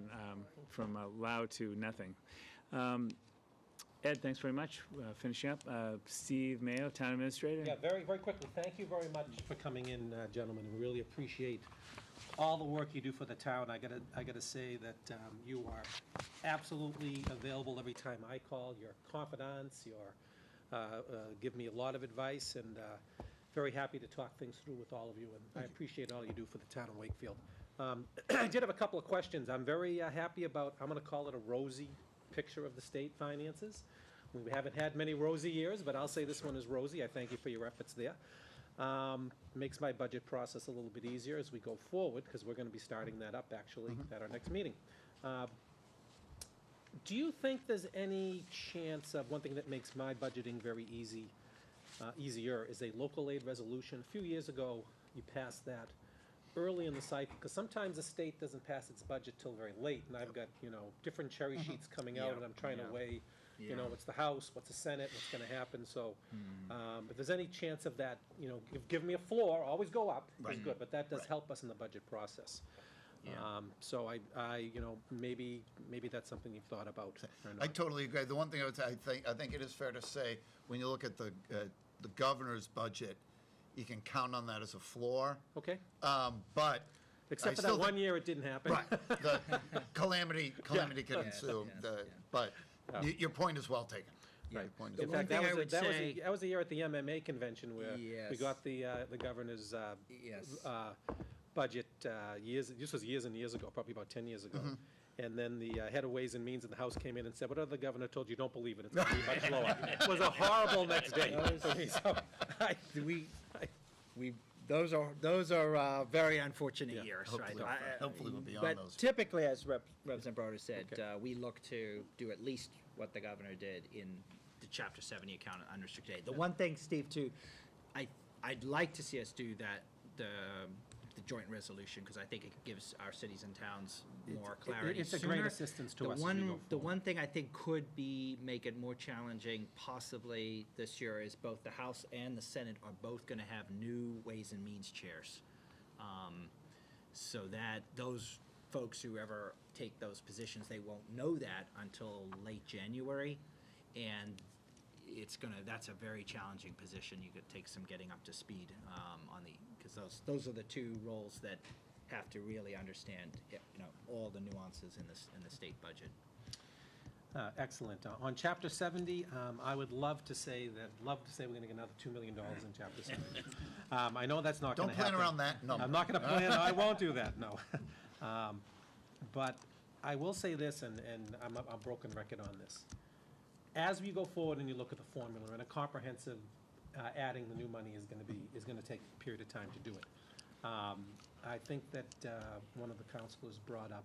from loud to nothing. Ed, thanks very much. Finishing up, Steve Mayo, Town Administrator. Yeah, very, very quickly, thank you very much for coming in, gentlemen. We really appreciate all the work you do for the town. I gotta say that you are absolutely available every time I call. Your confidants, give me a lot of advice, and very happy to talk things through with all of you, and I appreciate all you do for the town of Wakefield. I did have a couple of questions. I'm very happy about, I'm gonna call it a rosy picture of the state finances. We haven't had many rosy years, but I'll say this one is rosy. I thank you for your efforts there. Makes my budget process a little bit easier as we go forward, because we're gonna be starting that up actually at our next meeting. Do you think there's any chance of, one thing that makes my budgeting very easier is a local aid resolution? A few years ago, you passed that early in the cycle, because sometimes the state doesn't pass its budget till very late, and I've got, different cherry sheets coming out, and I'm trying to weigh, what's the House, what's the Senate, what's gonna happen, so, if there's any chance of that, give me a floor, always go up, is good, but that does help us in the budget process. So maybe that's something you've thought about or I not. totally agree. The one thing I would say, I think it is fair to say, when you look at the governor's budget, you can count on that as a floor. Okay, But except for still that one think- year it didn't happen. Right, the calamity could ensue, but your point is well taken. Right. Your point is In well fact, thing that I was, would say- that was a year at the MMA convention where we Yes. got the governor's Yes. budget this was years and years ago, probably about 10 years ago. And then the head of Ways and Means in the House came in and said, whatever the governor told you, don't believe it, it's going to be much lower. It was a horrible next day for me, so Those are very unfortunate years, right? Hopefully we'll be on But those. typically, as Representative Broder said, we look to do at least what the governor did in the Chapter 70 account of unrestricted aid. The one thing, Steve, too, I'd like to see us do that, the joint resolution, because I think it gives our cities and towns more clarity it's a great sooner. assistance to The us as we one- go The forward. one thing I think could make it more challenging possibly this year is both the House and the Senate are both gonna have new Ways and Means chairs. So that those folks who ever take those positions, they won't know that until late January. And that's a very challenging position. You could take some getting up to speed because those are the two roles that have to really understand, all the nuances in the state budget. Excellent. On Chapter 70, I would love to say we're going to get another $2 million in Chapter 70. I know that's not going Don't to happen. plan around that number. I'm not going to plan, I won't do that, no. But I will say this, and I'm a broken record on this. As we go forward and you look at the formula, and a comprehensive adding the new money is going to take a period of time to do it. I think that one of the councilors brought up,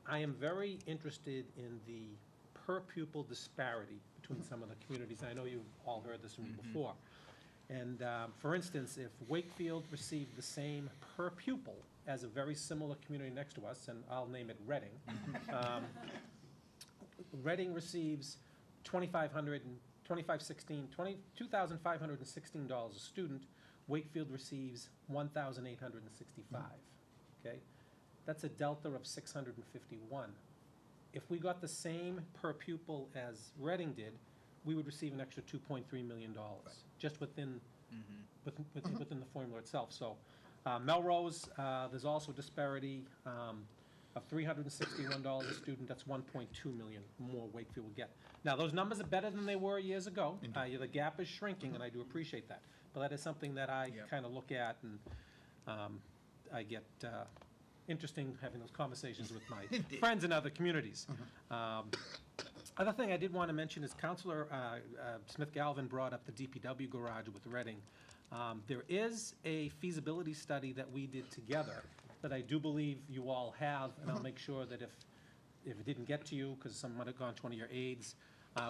I am very interested in the per pupil disparity between some of the communities. I know you've all heard this from me before. And for instance, if Wakefield received the same per pupil as a very similar community next to us, and I'll name it Reading, Reading receives $2,516 a student. Wakefield receives $1,865. Okay, that's a delta of 651. If we got the same per pupil as Reading did, we would receive an extra $2.3 million just within the formula itself. So Melrose, there's also disparity of $361 a student. That's 1.2 million more Wakefield will get. Now, those numbers are better than they were years ago. The gap is shrinking, and I do appreciate that. But that is something that I kind of look at, and I get interesting having those conversations with my friends in other communities. Other thing I did want to mention is Councilor Smith Galvin brought up the DPW garage with Reading. There is a feasibility study that we did together that I do believe you all have, and I'll make sure that if it didn't get to you, because some might have gone to one of your aides,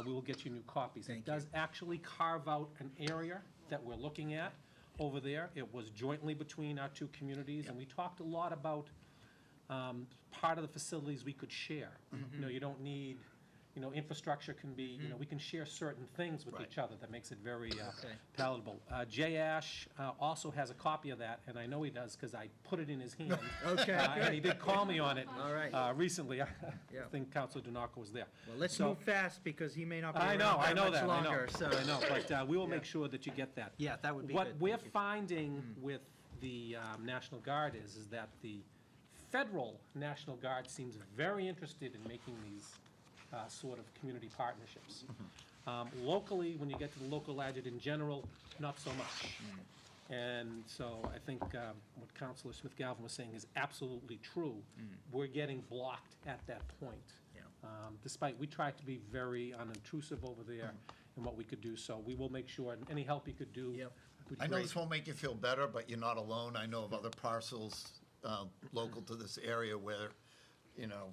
we will get you new copies. It does actually carve out an area that we're looking at over there. It was jointly between our two communities, and we talked a lot about part of the facilities we could share. You know, you don't need, you know, infrastructure can be, you know, we can share certain things with each other that makes it very palatable. Jay Ash also has a copy of that, and I know he does because I put it in his hand. Okay, And he did call me on it All right. recently. I think Councilor Denoco was there. Well, let's So- move fast because he may not be I around know that much that, longer, so. I know, but we will make sure that you get that. Yeah, that would be What good. we're Thank you. finding with the National Guard is that the federal National Guard seems very interested in making these sort of community partnerships. Locally, when you get to the local adjutant in general, not so much. And so I think what Councilor Smith Galvin was saying is absolutely true. We're getting blocked at that point. Yeah. Despite, we tried to be very unintrusive over there in what we could do, so we will make sure, and any help you could do. Yep. would be I know great. this won't make you feel better, but you're not alone. I know of other parcels local to this area where, you know,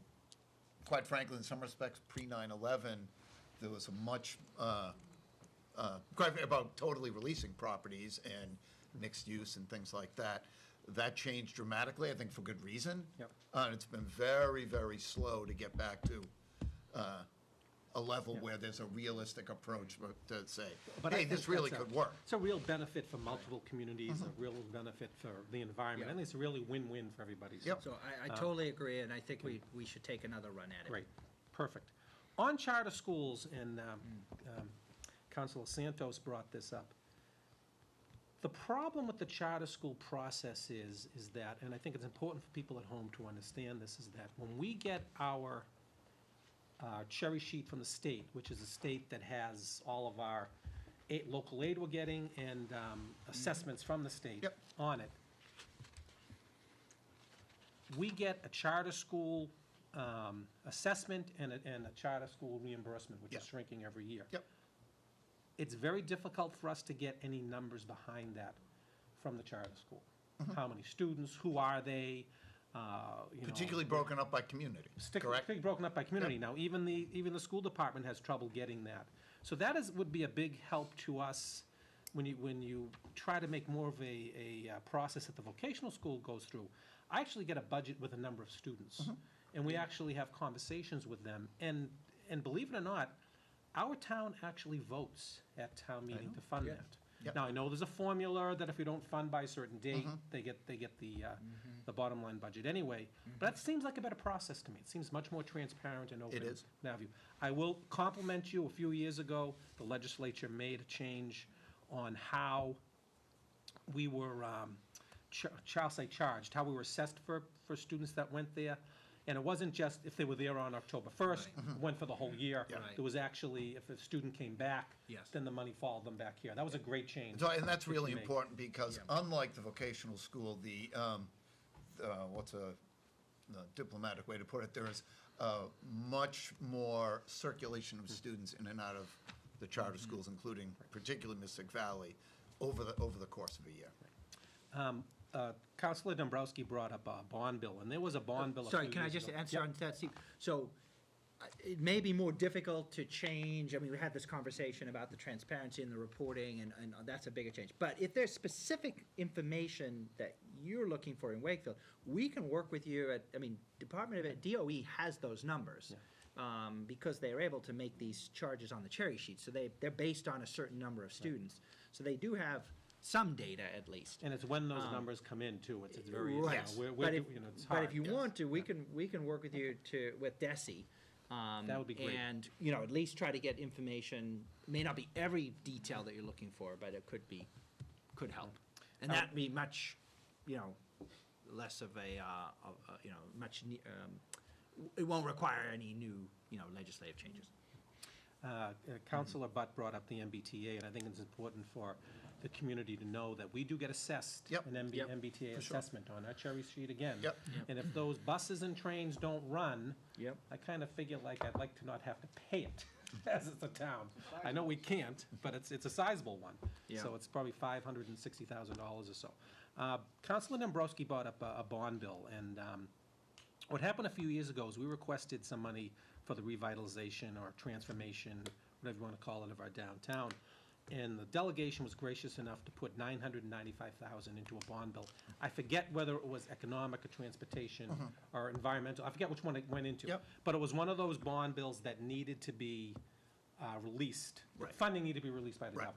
quite frankly, in some respects, pre-9/11, there was a much, quite about totally releasing properties and mixed use and things like that. That changed dramatically, I think for good reason. Yep. And it's been very, very slow to get back to a level where there's a realistic approach to say, But I hey, think this really that's could work. It's a real benefit for multiple communities, a real benefit for the environment. I think it's a really win-win for everybody. So- Yep. So I totally agree, and I think we should take another run at it. Great, perfect. On charter schools, and Councilor Santos brought this up. The problem with the charter school process is that, and I think it's important for people at home to understand this, is that when we get our cherry sheet from the state, which is a state that has all of our local aid we're getting and assessments from the state Yep. on it, we get a charter school assessment and a charter school reimbursement, which is Yep. shrinking every year. Yep. It's very difficult for us to get any numbers behind that from the charter school. How many students, who are they, you know. Particularly broken up by community, correct? Particularly broken up by community. Now, even the school department has trouble getting that. So that would be a big help to us when you try to make more of a process that the vocational school goes through. I actually get a budget with a number of students, and we actually have conversations with them. And believe it or not, our town actually votes at town meeting to fund that. Yep. Now, I know there's a formula that if we don't fund by a certain date, they get the bottom line budget anyway. But that seems like a better process to me. It seems much more transparent and open. It is. Now, I will compliment you. A few years ago, the legislature made a change on how we were, charged, how we were assessed for students that went there. And it wasn't just if they were there on October 1st, went for the whole year. Yeah. There was actually, if a student came back, Yes. then the money followed them back here. That was a great change. So, and that's that really you made. important because unlike the vocational school, the diplomatic way to put it, there is much more circulation of students in and out of the charter schools, including particularly Mystic Valley, over the course of a year. Councilor Dombrowski brought up a bond bill, and there was a bond bill a few Sorry, can I years just ago. answer Yep. on that, Steve? So it may be more difficult to change, I mean, we had this conversation about the transparency and the reporting, and that's a bigger change. But if there's specific information that you're looking for in Wakefield, we can work with you at, I mean, DOE has those numbers. Because they're able to make these charges on the cherry sheet, so they're based on a certain number of students. So they do have some data at least. And it's when those numbers come in, too. It's very, you know, Right. we're, But if, you know, it's but hard. if you want to, we can work with you with DESI. That would be great. And, you know, at least try to get information, may not be every detail that you're looking for, but it could help. And that'd be much less of a, it won't require any new, legislative changes. Councilor Butt brought up the MBTA, and I think it's important for the community to know that we do get assessed Yep. an Yep. MBTA For sure. assessment on our Cherry Street again. Yep. And if those buses and trains don't run, Yep. I kind of figure like I'd like to not have to pay it as it's a town. I know we can't, but it's a sizable one. Yeah. So it's probably $560,000 or so. Councilor Dombrowski brought up a bond bill, and what happened a few years ago is we requested some money for the revitalization or transformation, whatever you want to call it, of our downtown. And the delegation was gracious enough to put $995,000 into a bond bill. I forget whether it was economic or transportation or environmental. I forget which one it went into. Yep. But it was one of those bond bills that needed to be released. Right. Funding needed to be released by the Right.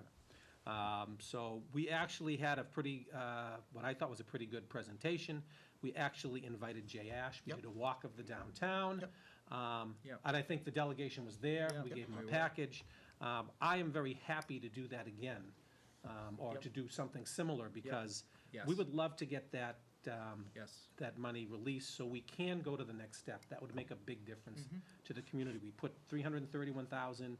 governor. So we actually had a pretty, what I thought was a pretty good presentation. We actually invited Jay Ash. We Yep. did a walk of the downtown. Yep. Yep. And I think the delegation was there. Yep. We gave them We a were. package. I am very happy to do that again, or Yep. to do something similar, because Yes. we would love to get that, Yes. that money released so we can go to the next step. That would make a big difference to the community. We put $331,000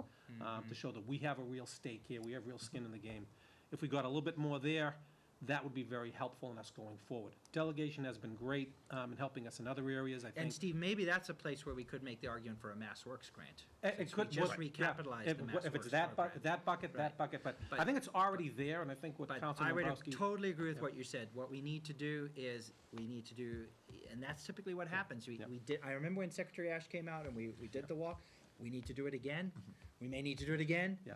to show that we have a real stake here, we have real skin in the game. If we got a little bit more there, that would be very helpful in us going forward. Delegation has been great in helping us in other areas, I think. And Steve, maybe that's a place where we could make the argument for a Mass Works grant. It since could we just well, yeah, recapitalized the Mass if it's Works that program. that bucket, Right. but But- I think it's already there, and I think what But Councilman I would Dombrowski. totally agree with Yeah. what you said. What we need to do is, and that's typically what happens. Yeah. I remember when Secretary Ash came out and we did the walk. We need to do it again. We may need to do it again. Yeah.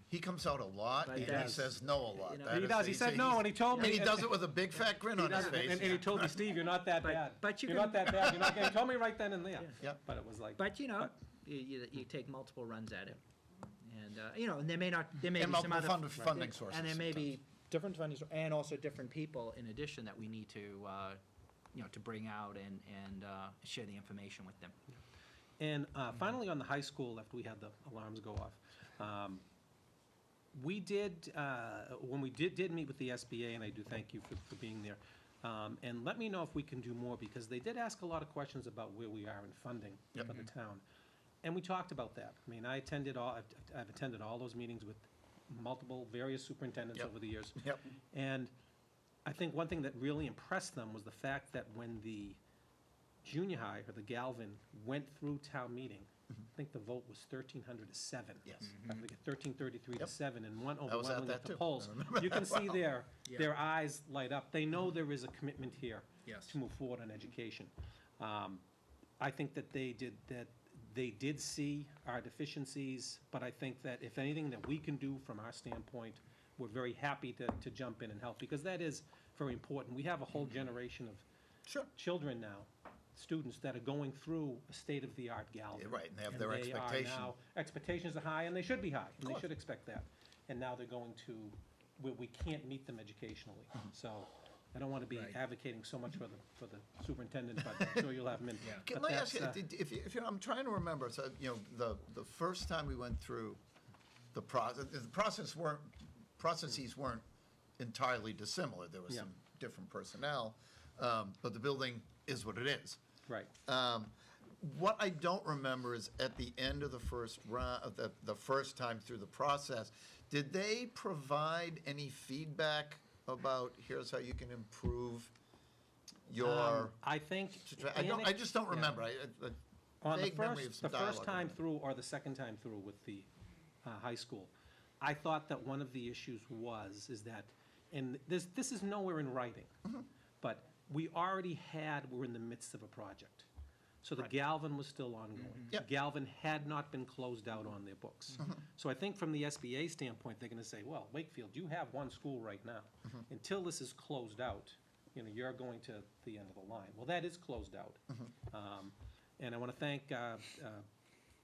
He comes out a lot, But and he that's- says no a lot. you know- That He is- does. He said no, and he told me. And he does it with a big fat grin on his face. And he told me, Steve, you're not that But- bad. but you You're can- not that bad. You're not. He told me right then and there. Yep. But it was like. But, But- you take multiple runs at it. And, and there may And be some multiple other. funding sources. And there may be sometimes. different funding, and also different people in addition that we need to, to bring out and share the information with them. And finally, on the high school, after we had the alarms go off, we did, when we did meet with the SBA, and I do thank you for being there, and let me know if we can do more, because they did ask a lot of questions about where we are in funding Yep. for the town. And we talked about that. I mean, I've attended all those meetings with various superintendents Yep. over the years. Yep. And I think one thing that really impressed them was the fact that when the junior high, or the Galvin, went through town meeting, I think the vote was 1,300 to 7. Yes. I think 1,333 to Yep. 7, and one I was at overwhelmingly that at the too. polls. I remember You can that see well. their eyes light up. They know there is a commitment here Yes. to move forward on education. I think that they did see our deficiencies, but I think that if anything that we can do from our standpoint, we're very happy to jump in and help, because that is very important. We have a whole generation of Sure. children now, students that are going through a state-of-the-art Galvin. Yeah, right, and they have their expectation. Expectations are high, and they should be high, and they course. should expect that. And now they're going to, where we can't meet them educationally. So I don't want to be Right. advocating so much for the superintendent, but I'm sure you'll have him in. Can But I ask you, that's, I'm trying to remember, so, the first time we went through the processes weren't entirely dissimilar. There was Yeah. some different personnel, but the building is what it is. Right. What I don't remember is at the end of the first round, of the first time through the process, did they provide any feedback about, here's how you can improve your, I think. I just don't remember. On the Vague memory of first, some the first dialogue time around it. through, or the second time through with the high school, I thought that one of the issues is that, and this is nowhere in writing, but we already we're in the midst of a project. So the Galvin was still ongoing. Yep. Galvin had not been closed out on their books. So I think from the SBA standpoint, they're gonna say, well, Wakefield, you have one school right now. Until this is closed out, you're going to the end of the line. Well, that is closed out. And I want to thank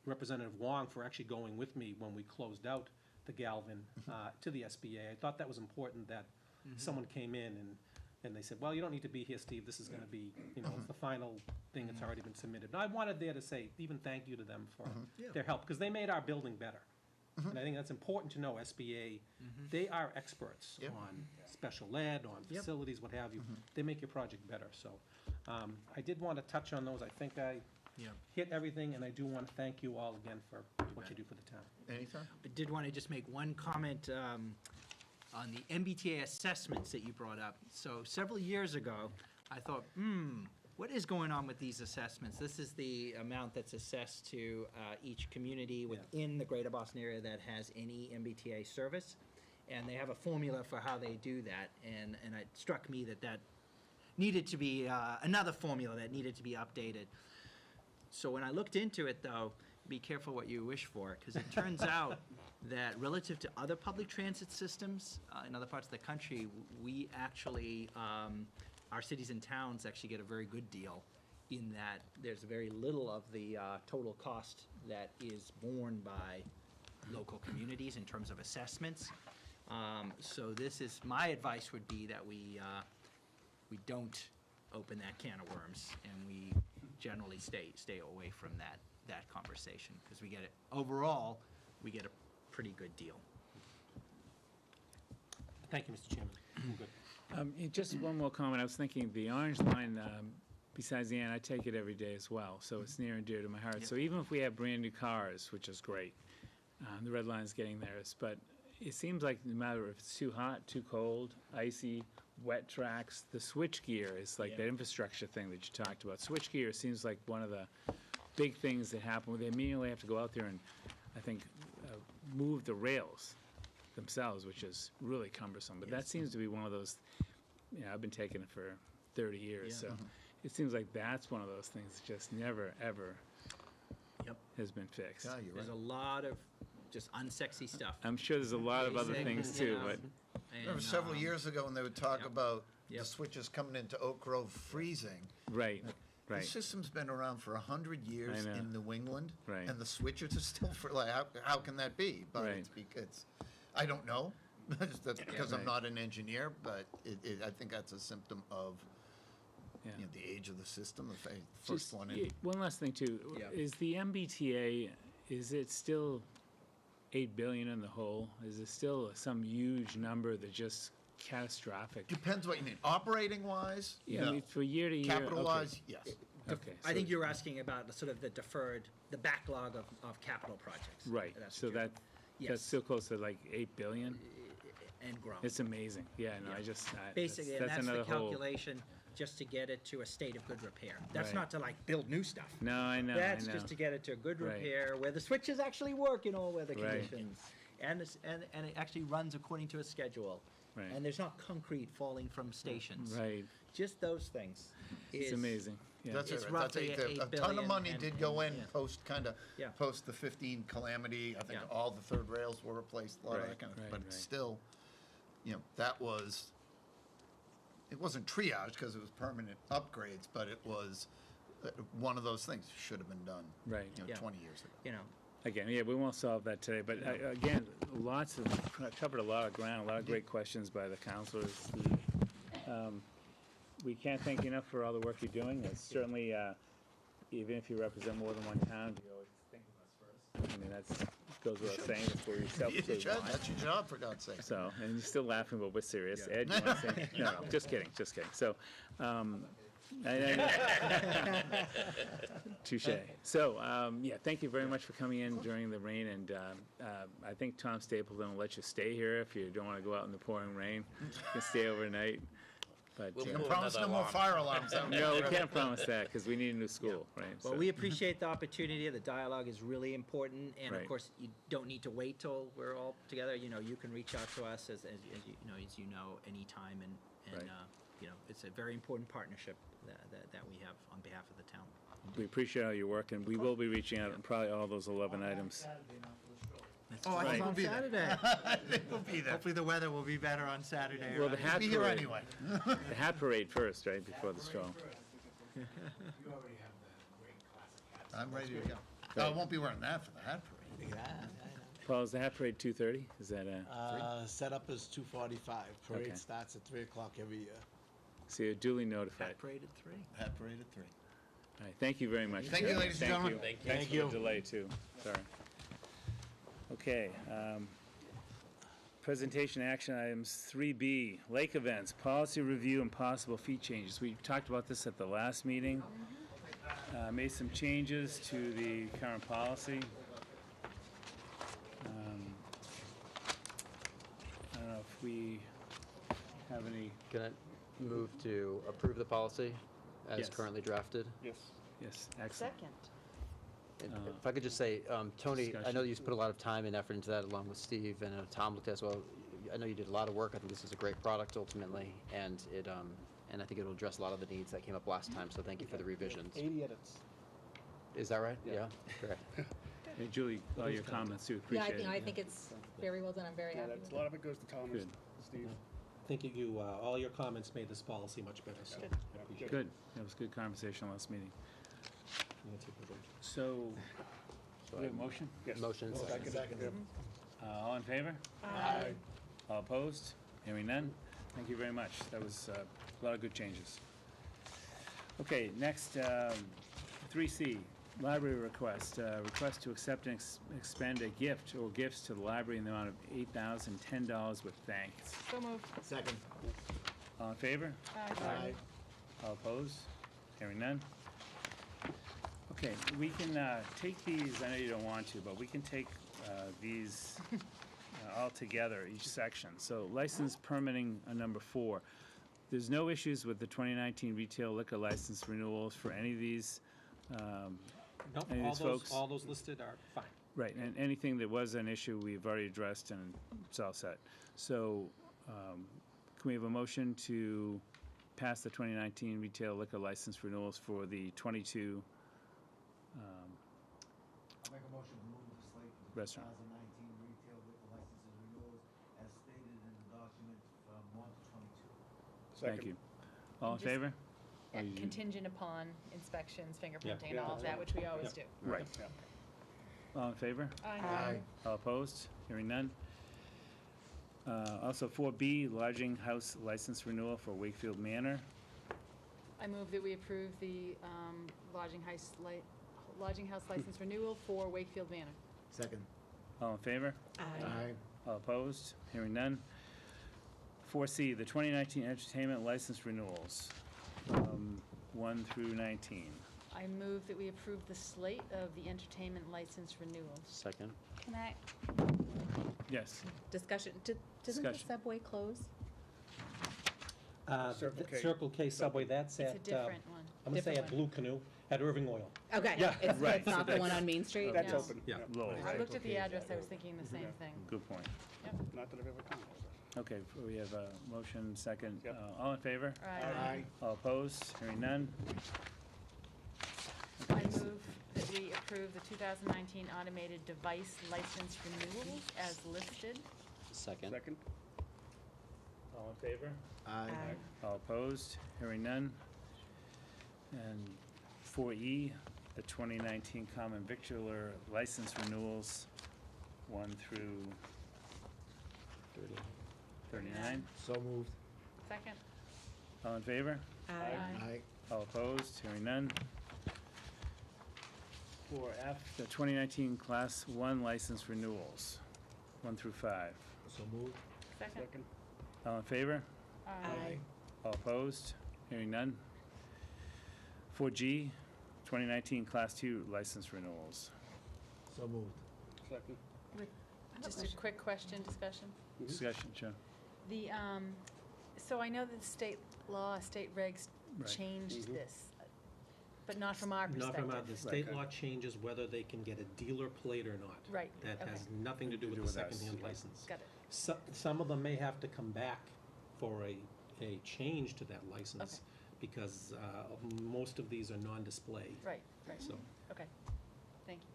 Representative Wong for actually going with me when we closed out the Galvin to the SBA. I thought that was important that someone came in and they said, well, you don't need to be here, Steve, this is going to be, it's the final thing that's already been submitted. And I wanted there to say, even thank you to them for their help, because they made our building better. And I think that's important to know, SBA, they are experts Yep. on special ed, on Yep. facilities, what have you. They make your project better, so. I did want to touch on those. I think I Yeah. hit everything, and I do want to thank you all again for what you do for the town. Anytime? I did want to just make one comment on the MBTA assessments that you brought up. So several years ago, I thought, what is going on with these assessments? This is the amount that's assessed to each community within the greater Boston area that has any MBTA service. And they have a formula for how they do that. And it struck me that needed to be, another formula that needed to be updated. So when I looked into it, though, be careful what you wish for, because it turns out that relative to other public transit systems in other parts of the country, we actually, our cities and towns actually get a very good deal in that there's very little of the total cost that is borne by local communities in terms of assessments. So this is, my advice would be that we don't open that can of worms, and we generally stay away from that conversation, because we get it, overall, we get a pretty good deal. Thank you, Mr. Chairman. I'm good. Just one more comment. I was thinking the orange line, besides the end, I take it every day as well, so it's near and dear to my heart. So even if we have brand-new cars, which is great, the red line's getting theirs, but it seems like no matter if it's too hot, too cold, icy, wet tracks, the switch gear is like that infrastructure thing that you talked about. Switch gear seems like one of the big things that happen, where they immediately have to go out there and, I think, move the rails themselves, which is really cumbersome. But that seems to be one of those, I've been taking it for 30 years, so it seems like that's one of those things that just never, ever has been fixed. Yeah, you're There's right. a lot of just unsexy stuff. I'm sure there's a lot of other Basic, things you too, know, but Remember and, several years ago when they would talk yep. about the Yep. switches coming into Oak Grove freezing? right. The system's been around for 100 years I know. in New England, Right. and the switches are still for, like, how can that be? But Right. it's because, I don't know, that's because I'm Right. not an engineer, but I think that's a symptom of, Yeah. the age of the system, the first Just, one in. one last thing too, Yeah. is the MBTA, is it still 8 billion in the hole? Is it still some huge number that just catastrophic? Depends what you mean, operating-wise, Yeah, I no. mean, for year to year. Capital-wise, yes. Okay, I so- think you're asking about the sort of the deferred, the backlog of capital projects. Right, That's so what you're- that's Yes. still close to like 8 billion? And growing. It's amazing, yeah, no, I just, Basically, and that's the another whole. calculation, just to get it to a state of good repair. That's Right. not to like build new stuff. No, I know, I That's know. just to get it to a good Right. repair, where the switches actually work in all weather Right. conditions. And it actually runs according to a schedule. Right. And there's not concrete falling from stations. Right, Just those things. it's is- amazing, yeah. That's It's it, right. That's roughly it. at A 8 ton of billion money and- did go in yeah. post, Yeah. post the 15 calamity. I think Yeah. all the third rails were replaced, a lot of Right, that kind of, right, but right. still, that was, it wasn't triage because it was permanent upgrades, but it was one of those things should have been done, Right. Yeah. 20 years ago. You know, Again, yeah, we won't solve that today, but again, covered a lot of ground, a lot of great questions by the counselors. We can't thank you enough for all the work you're doing. It's certainly, even if you represent more than one town, you always think of us first. I mean, that's, goes without saying, it's where you selfishly want. That's your job, for God's sake. So, and you're still laughing, but we're serious. Ed, you want to say? No, just kidding, just kidding. So, touche. So, yeah, thank you very much for coming in during the rain, and I think Tom Stapleton will let you stay here if you don't want to go out in the pouring rain. You can stay overnight. But, We'll You pull can promise another no more alarm. fire alarms out there. no, we can't promise that, because we need a new school, right? well, So- we appreciate the opportunity. The dialogue is really important. And of Right. course, you don't need to wait till we're all together. You can reach out to us as you know, anytime. And Right. it's a very important partnership that we have on behalf of the town. We appreciate all your work, and we will be reaching out on probably all those 11 items. Oh, I Right. think we'll be Saturday. We'll be there. Hopefully the weather will be better on Saturday. Well, the hat Be here parade, anyway. the hat parade first, right, before the stroll. I'm ready to go. I won't be wearing that for the hat parade. Paul, is the hat parade 2:30? Is that Setup is 2:45. Parade Okay. starts at 3 o'clock every year. so you're duly notified? Hat parade at 3. Hat parade at 3. All right, thank you very much. Thank you, ladies and gentlemen. Thank you. Thanks for the delay, too. Sorry. Okay, presentation action items 3B, lake events, policy review and possible fee changes. We talked about this at the last meeting. Made some changes to the current policy. I don't know if we have any, Can I move to approve the policy as Yes. currently drafted? Yes. yes, excellent. And If I could just say, Tony, I know discussion. you put a lot of time and effort into that along with Steve, and Tom looked at it as well. I know you did a lot of work. I think this is a great product ultimately, and and I think it'll address a lot of the needs that came up last time, so thank you for the revisions. 80 edits. Is that right? Yeah. Correct. Hey, Julie, all your comments too, Yeah, appreciate it. I think it's very well done, I'm very Yeah, happy that's, with a it. lot of it goes to Tom and Good. Steve. I think you, all your comments made this policy much better, so. Yeah, appreciate it. Good, that was a good conversation last meeting. Nancy, present. So, do we have a motion? Yes. Motion, second. Yep. All in favor? Aye. All opposed? Hearing none? Thank you very much. That was a lot of good changes. Okay, next, 3C, library request. Request to accept and expend a gift or gifts to the library in the amount of $8,010 with thanks. So moved. Second. All in favor? Aye. All opposed? Hearing none? Okay, we can take these, I know you don't want to, but we can take these all together, each section. So license permitting number 4. There's no issues with the 2019 retail liquor license renewals for any of these. No, Any of all these those, folks? all those listed are fine. Right, and anything that was an issue, we've already addressed and it's all set. So can we have a motion to pass the 2019 retail liquor license renewals for the 22 I'll make a motion to move the slate for the Restaurant. 2019 retail liquor licenses renewals as stated in the document from 1 to 22. Thank you. All in Just- favor? Yeah, Oh, you- contingent upon inspections, fingerprinting, and Yeah. all of that, which we always do. Right. Yeah. All in favor? Aye. All opposed? Hearing none. Also 4B, lodging house license renewal for Wakefield Manor. I move that we approve the lodging house license renewal for Wakefield Manor. Second. All in favor? Aye. All opposed? Hearing none. 4C, the 2019 entertainment license renewals, 1 through 19. I move that we approve the slate of the entertainment license renewals. Second. Can I, Yes. discussion, doesn't the Discussion. subway close? Circle The K. Circle K Subway, that's It's at, a different one. I'm gonna say at Different Blue Canoe, at Irving Oil. Okay, Yeah. it's Right, it's so not the one that's- on Main Street? That's No. open. Yeah. Lowell, I right? looked at the address, I was thinking the same thing. Good point. Not that I've ever come over. Okay, we have a motion, second. Yep. All in favor? Aye. All opposed? Hearing none. I move that we approve the 2019 automated device license renewals as listed. Second. Second? All in favor? Aye. All opposed? Hearing none. And 4E, the 2019 common victualler license renewals, 1 through 39. So moved. Second. All in favor? Aye. All opposed? Hearing none. 4F, the 2019 Class 1 license renewals, 1 through 5. So moved. Second. Second? All in favor? Aye. All opposed? Hearing none. 4G, 2019 Class 2 license renewals. So moved. Second? Just a quick question, discussion. Discussion, sure. The, so I know that the state law, state regs Right. changed this, but not from our Not perspective. from the state law changes whether they can get a dealer plate or not. Right, That okay. has nothing to do with the with us. secondhand license. Got it. Some of them may have to come back for a change to that license, Okay. because most of these are non-display. Right, right. So, Okay, thank you.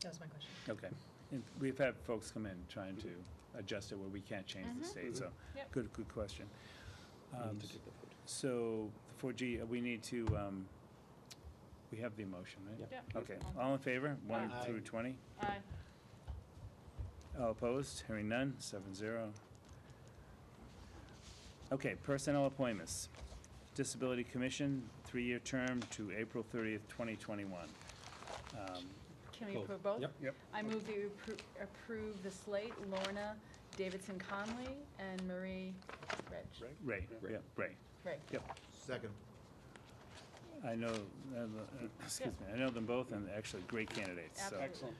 That was my question. Okay. And we've had folks come in trying to adjust it where we can't change the state, so, Yep. good question. we need to take the vote. So, 4G, we need to, we have the motion, right? Yep. Yep. Okay, all in favor, 1 Aye. through 20? Aye. All opposed? Hearing none, 7-0. Okay, personnel appointments. Disability Commission, 3-year term to April 30th, 2021. Can we Both. approve both? Yep. Yep. I move that you approve the slate, Lorna Davidson Conley and Marie Reg. Ray, yeah, Ray. Right. Yep. Second. I know, excuse me, I know them both, and actually great candidates, so. Absolutely.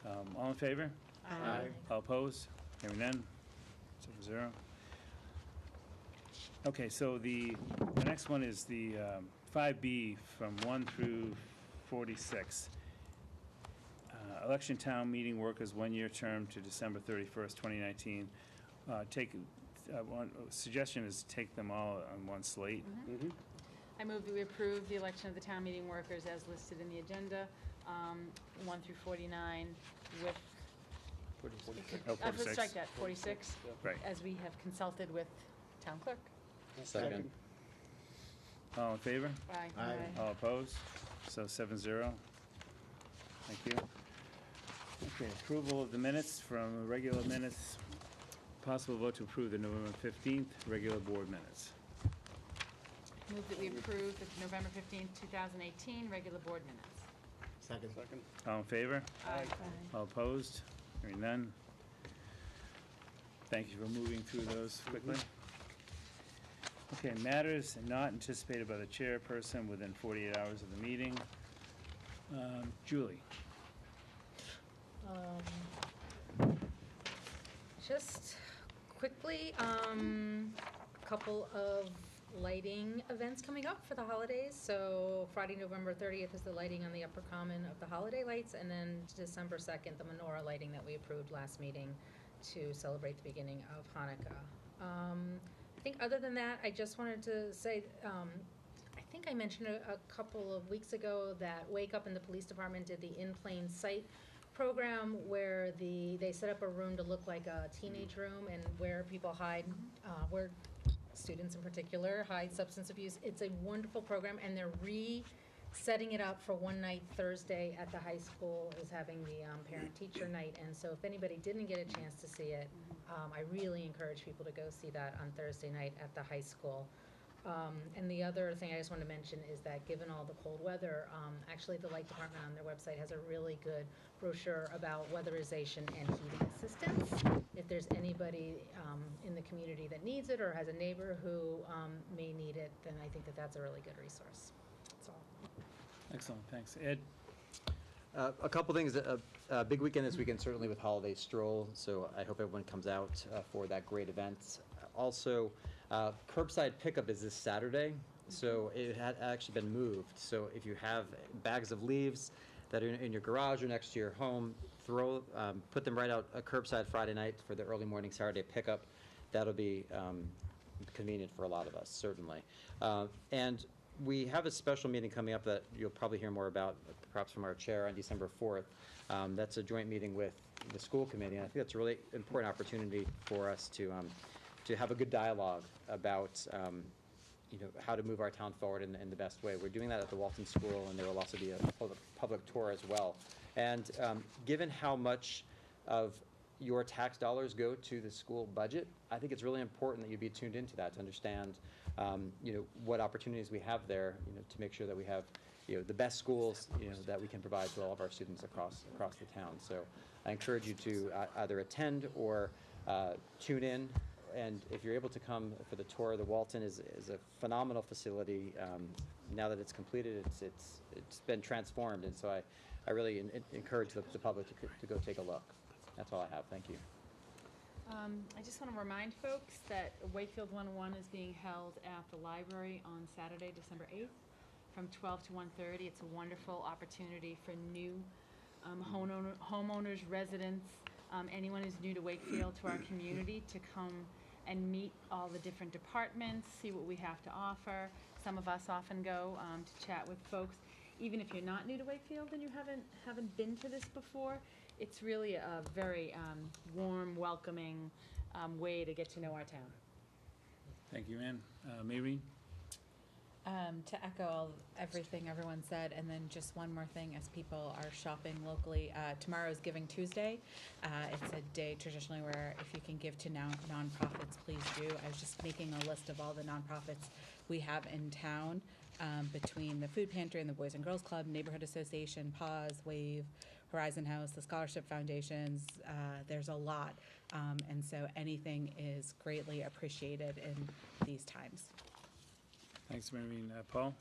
Excellent. All in favor? Aye. All opposed? Hearing none? 7-0. Okay, so the next one is the 5B from 1 through 46. Election town meeting workers, one-year term to December 31st, 2019. One suggestion is take them all on one slate. Mm-hmm. I move that we approve the election of the town meeting workers as listed in the agenda, 1 through 49 with, Oh, let's 46. strike that, 46, Right. as we have consulted with town clerk. Second. All in favor? Aye. All opposed? So 7-0. Thank you. Okay, approval of the minutes from regular minutes. Possible vote to approve the November 15th regular board minutes. Move that we approve the November 15th, 2018 regular board minutes. Second. Second. All in favor? Aye. All opposed? Hearing none. Thank you for moving through those quickly. Okay, matters not anticipated by the chairperson within 48 hours of the meeting. Julie? Just quickly, a couple of lighting events coming up for the holidays. So Friday, November 30th is the lighting on the Upper Common of the holiday lights, and then December 2nd, the menorah lighting that we approved last meeting to celebrate the beginning of Hanukkah. I think other than that, I just wanted to say, I think I mentioned a couple of weeks ago that Wake Up and the police department did the In Plain Sight program where they set up a room to look like a teenage room and where people hide, where students in particular hide substance abuse. It's a wonderful program, and they're setting it up for one night. Thursday at the high school is having the parent-teacher night, and so if anybody didn't get a chance to see it, I really encourage people to go see that on Thursday night at the high school. And the other thing I just want to mention is that given all the cold weather, actually the light department on their website has a really good brochure about weatherization and heating assistance. If there's anybody in the community that needs it or has a neighbor who may need it, then I think that that's a really good resource. That's all. Excellent, thanks. Ed? A couple things. A big weekend this weekend, certainly with Holiday Stroll, so I hope everyone comes out for that great event. Also, curbside pickup is this Saturday, so it had actually been moved. So if you have bags of leaves that are in your garage or next to your home, put them right out curbside Friday night for the early morning Saturday pickup. That'll be convenient for a lot of us, certainly. And we have a special meeting coming up that you'll probably hear more about, perhaps from our chair, on December 4th. That's a joint meeting with the school committee, and I think that's a really important opportunity for us to have a good dialogue about how to move our town forward in the best way. We're doing that at the Walton School, and there will also be a public tour as well. And given how much of your tax dollars go to the school budget, I think it's really important that you be tuned into that to understand what opportunities we have there, to make sure that we have the best schools that we can provide to all of our students across the town. So I encourage you to either attend or tune in. And if you're able to come for the tour, the Walton is a phenomenal facility. Now that it's completed, it's been transformed, and so I really encourage the public to go take a look. That's all I have. Thank you. I just want to remind folks that Wakefield 101 is being held at the library on Saturday, December 8th, from 12 to 1:30. It's a wonderful opportunity for new homeowners, residents, anyone who's new to Wakefield, to our community, to come and meet all the different departments, see what we have to offer. Some of us often go to chat with folks. Even if you're not new to Wakefield and you haven't been to this before, it's really a very warm, welcoming way to get to know our town. Thank you, Ann. Maureen? To echo everything everyone said, and then just one more thing as people are shopping locally. Tomorrow is Giving Tuesday. It's a day traditionally where if you can give to nonprofits, please do. I was just making a list of all the nonprofits we have in town, between the Food Pantry and the Boys and Girls Club, Neighborhood Association, Pause, Wave, Horizon House, the Scholarship Foundations, there's a lot. And so anything is greatly appreciated in these times. Thanks, Maureen. Paul?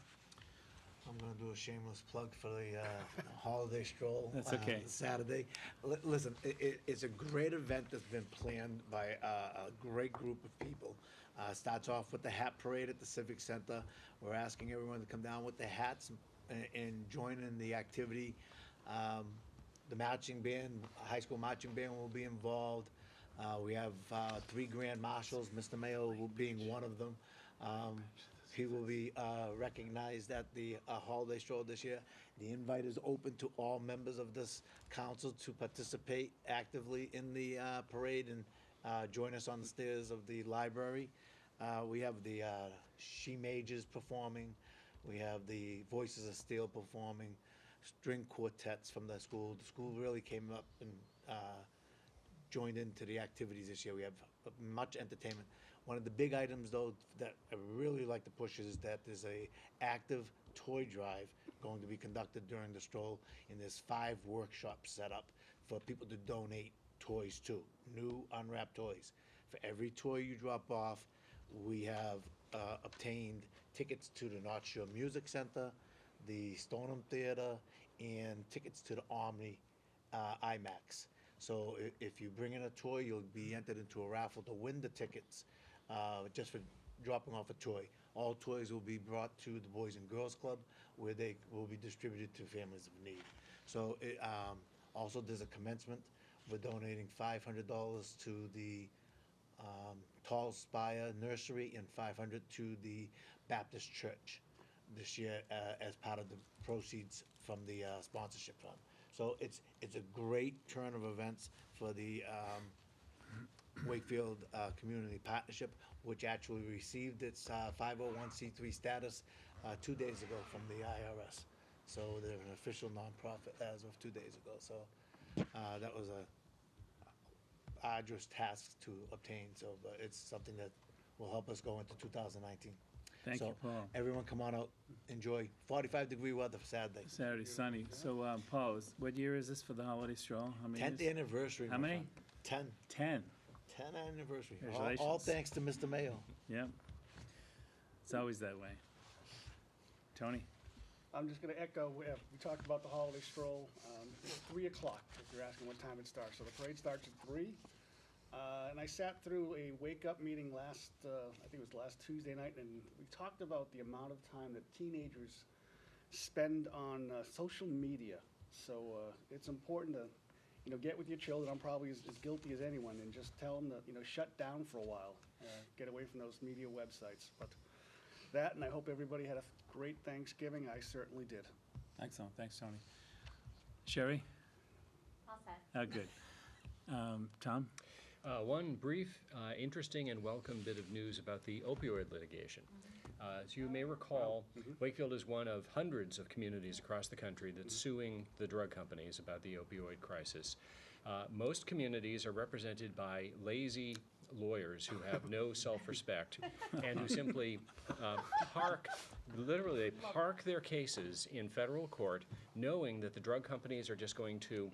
I'm gonna do a shameless plug for the holiday stroll. That's okay. Saturday. Listen, it's a great event that's been planned by a great group of people. Starts off with the hat parade at the Civic Center. We're asking everyone to come down with their hats and join in the activity. The marching band, high school marching band will be involved. We have 3 grand marshals, Mr. Mayo being one of them. He will be recognized at the holiday stroll this year. The invite is open to all members of this council to participate actively in the parade and join us on the stairs of the library. We have the She Majors performing. We have the Voices of Steel performing, string quartets from the school. The school really came up and joined into the activities this year. We have much entertainment. One of the big items, though, that I really like to push is that there's a active toy drive going to be conducted during the stroll, and there's 5 workshops set up for people to donate toys to, new unwrapped toys. For every toy you drop off, we have obtained tickets to the North Shore Music Center, the Stoneham Theater, and tickets to the Omni IMAX. So if you bring in a toy, you'll be entered into a raffle to win the tickets just for dropping off a toy. All toys will be brought to the Boys and Girls Club, where they will be distributed to families of need. So also there's a commencement. We're donating $500 to the Tall Spire Nursery and $500 to the Baptist Church this year as part of the proceeds from the sponsorship fund. So it's a great turn of events for the Wakefield Community Partnership, which actually received its 501c3 status 2 days ago from the IRS. So they're an official nonprofit as of 2 days ago. So that was a arduous task to obtain. So, but it's something that will help us go into 2019. Thank you, Paul. Everyone come on out, enjoy 45-degree weather for Saturday. Saturday, sunny. So, Paul, what year is this for the holiday stroll? How many 10th years? anniversary. How my many? friend. 10. 10 anniversary. All Congratulations. thanks to Mr. Mayo. Yep. It's always that way. Tony? I'm just gonna echo, we talked about the holiday stroll, it's 3 o'clock, if you're asking what time it starts. So the parade starts at 3. And I sat through a wake-up meeting last, I think it was last Tuesday night, and we talked about the amount of time that teenagers spend on social media. So it's important to, get with your children. I'm probably as guilty as anyone, and just tell them to, shut down for a while, get away from those media websites. But that, and I hope everybody had a great Thanksgiving. I certainly did. Excellent. Thanks, Tony. Sherry? All set. Oh, good. Tom? One brief, interesting, and welcome bit of news about the opioid litigation. As you may recall, Wakefield is one of hundreds of communities across the country that's suing the drug companies about the opioid crisis. Most communities are represented by lazy lawyers who have no self-respect and who simply literally they park their cases in federal court knowing that the drug companies are just going to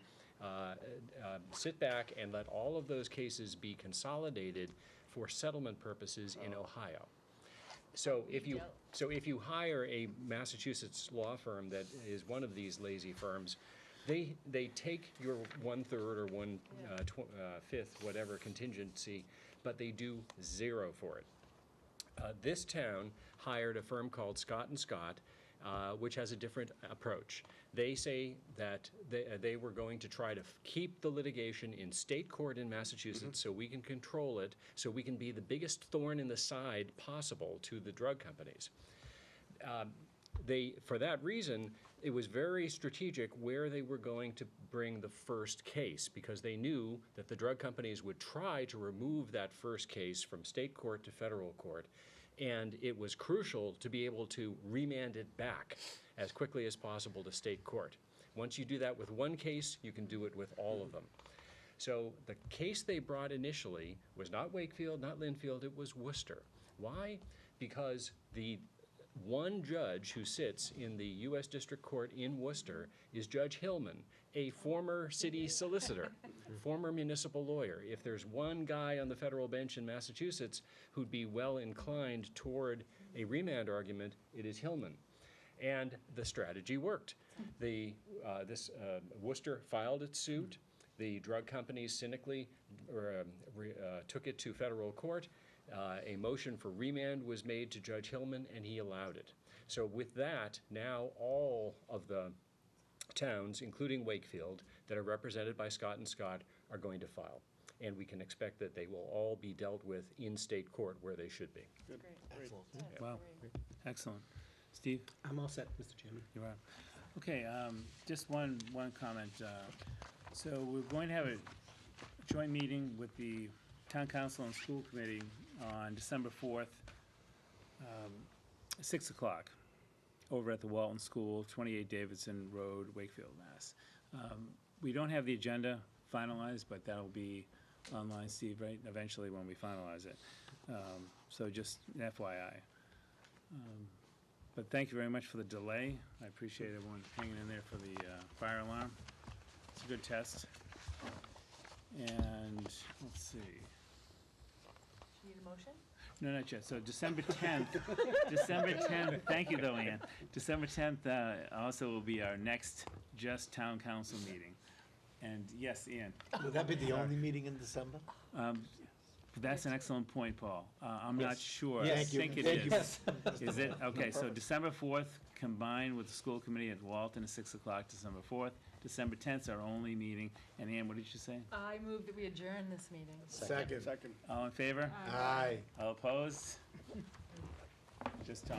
sit back and let all of those cases be consolidated for settlement purposes in Ohio. So if you hire a Massachusetts law firm that is one of these lazy firms, they take your 1/3 or 1/5 whatever contingency, but they do zero for it. This town hired a firm called Scott & Scott, which has a different approach. They say that they were going to try to keep the litigation in state court in Massachusetts so we can control it, so we can be the biggest thorn in the side possible to the drug companies. For that reason, it was very strategic where they were going to bring the first case, because they knew that the drug companies would try to remove that first case from state court to federal court, and it was crucial to be able to remand it back as quickly as possible to state court. Once you do that with one case, you can do it with all of them. So the case they brought initially was not Wakefield, not Linfield, it was Worcester. Why? Because the one judge who sits in the U.S. District Court in Worcester is Judge Hillman, a former city solicitor, former municipal lawyer. If there's one guy on the federal bench in Massachusetts who'd be well inclined toward a remand argument, it is Hillman. And the strategy worked. Worcester filed its suit. The drug companies cynically took it to federal court. A motion for remand was made to Judge Hillman, and he allowed it. So with that, now all of the towns, including Wakefield, that are represented by Scott and Scott are going to file. And we can expect that they will all be dealt with in state court where they should be. Wow, excellent. Steve? I'm all set, Mr. Chairman. You are. Okay, just one comment. So we're going to have a joint meeting with the Town Council and School Committee on December 4th, 6 o'clock, over at the Walton School, 28 Davidson Road, Wakefield, Mass. We don't have the agenda finalized, but that'll be online, Steve, right, eventually when we finalize it. So just an FYI. But thank you very much for the delay. I appreciate everyone hanging in there for the fire alarm. It's a good test. And let's see. Do you need a motion? No, not yet. So December 10th, December 10th, thank you though, Ann. December 10th also will be our next Just Town Council meeting. And yes, Ian. Would that be the only meeting in December? That's an excellent point, Paul. I'm not sure. Yes. I Thank you. think it Thank is. you. Is it? Okay, so December 4th combined with the school committee at Walton at 6 o'clock, December 4th. December 10th is our only meeting. And Ann, what did you say? I move that we adjourn this meeting. Second. All in favor? Aye. All opposed? Just talk.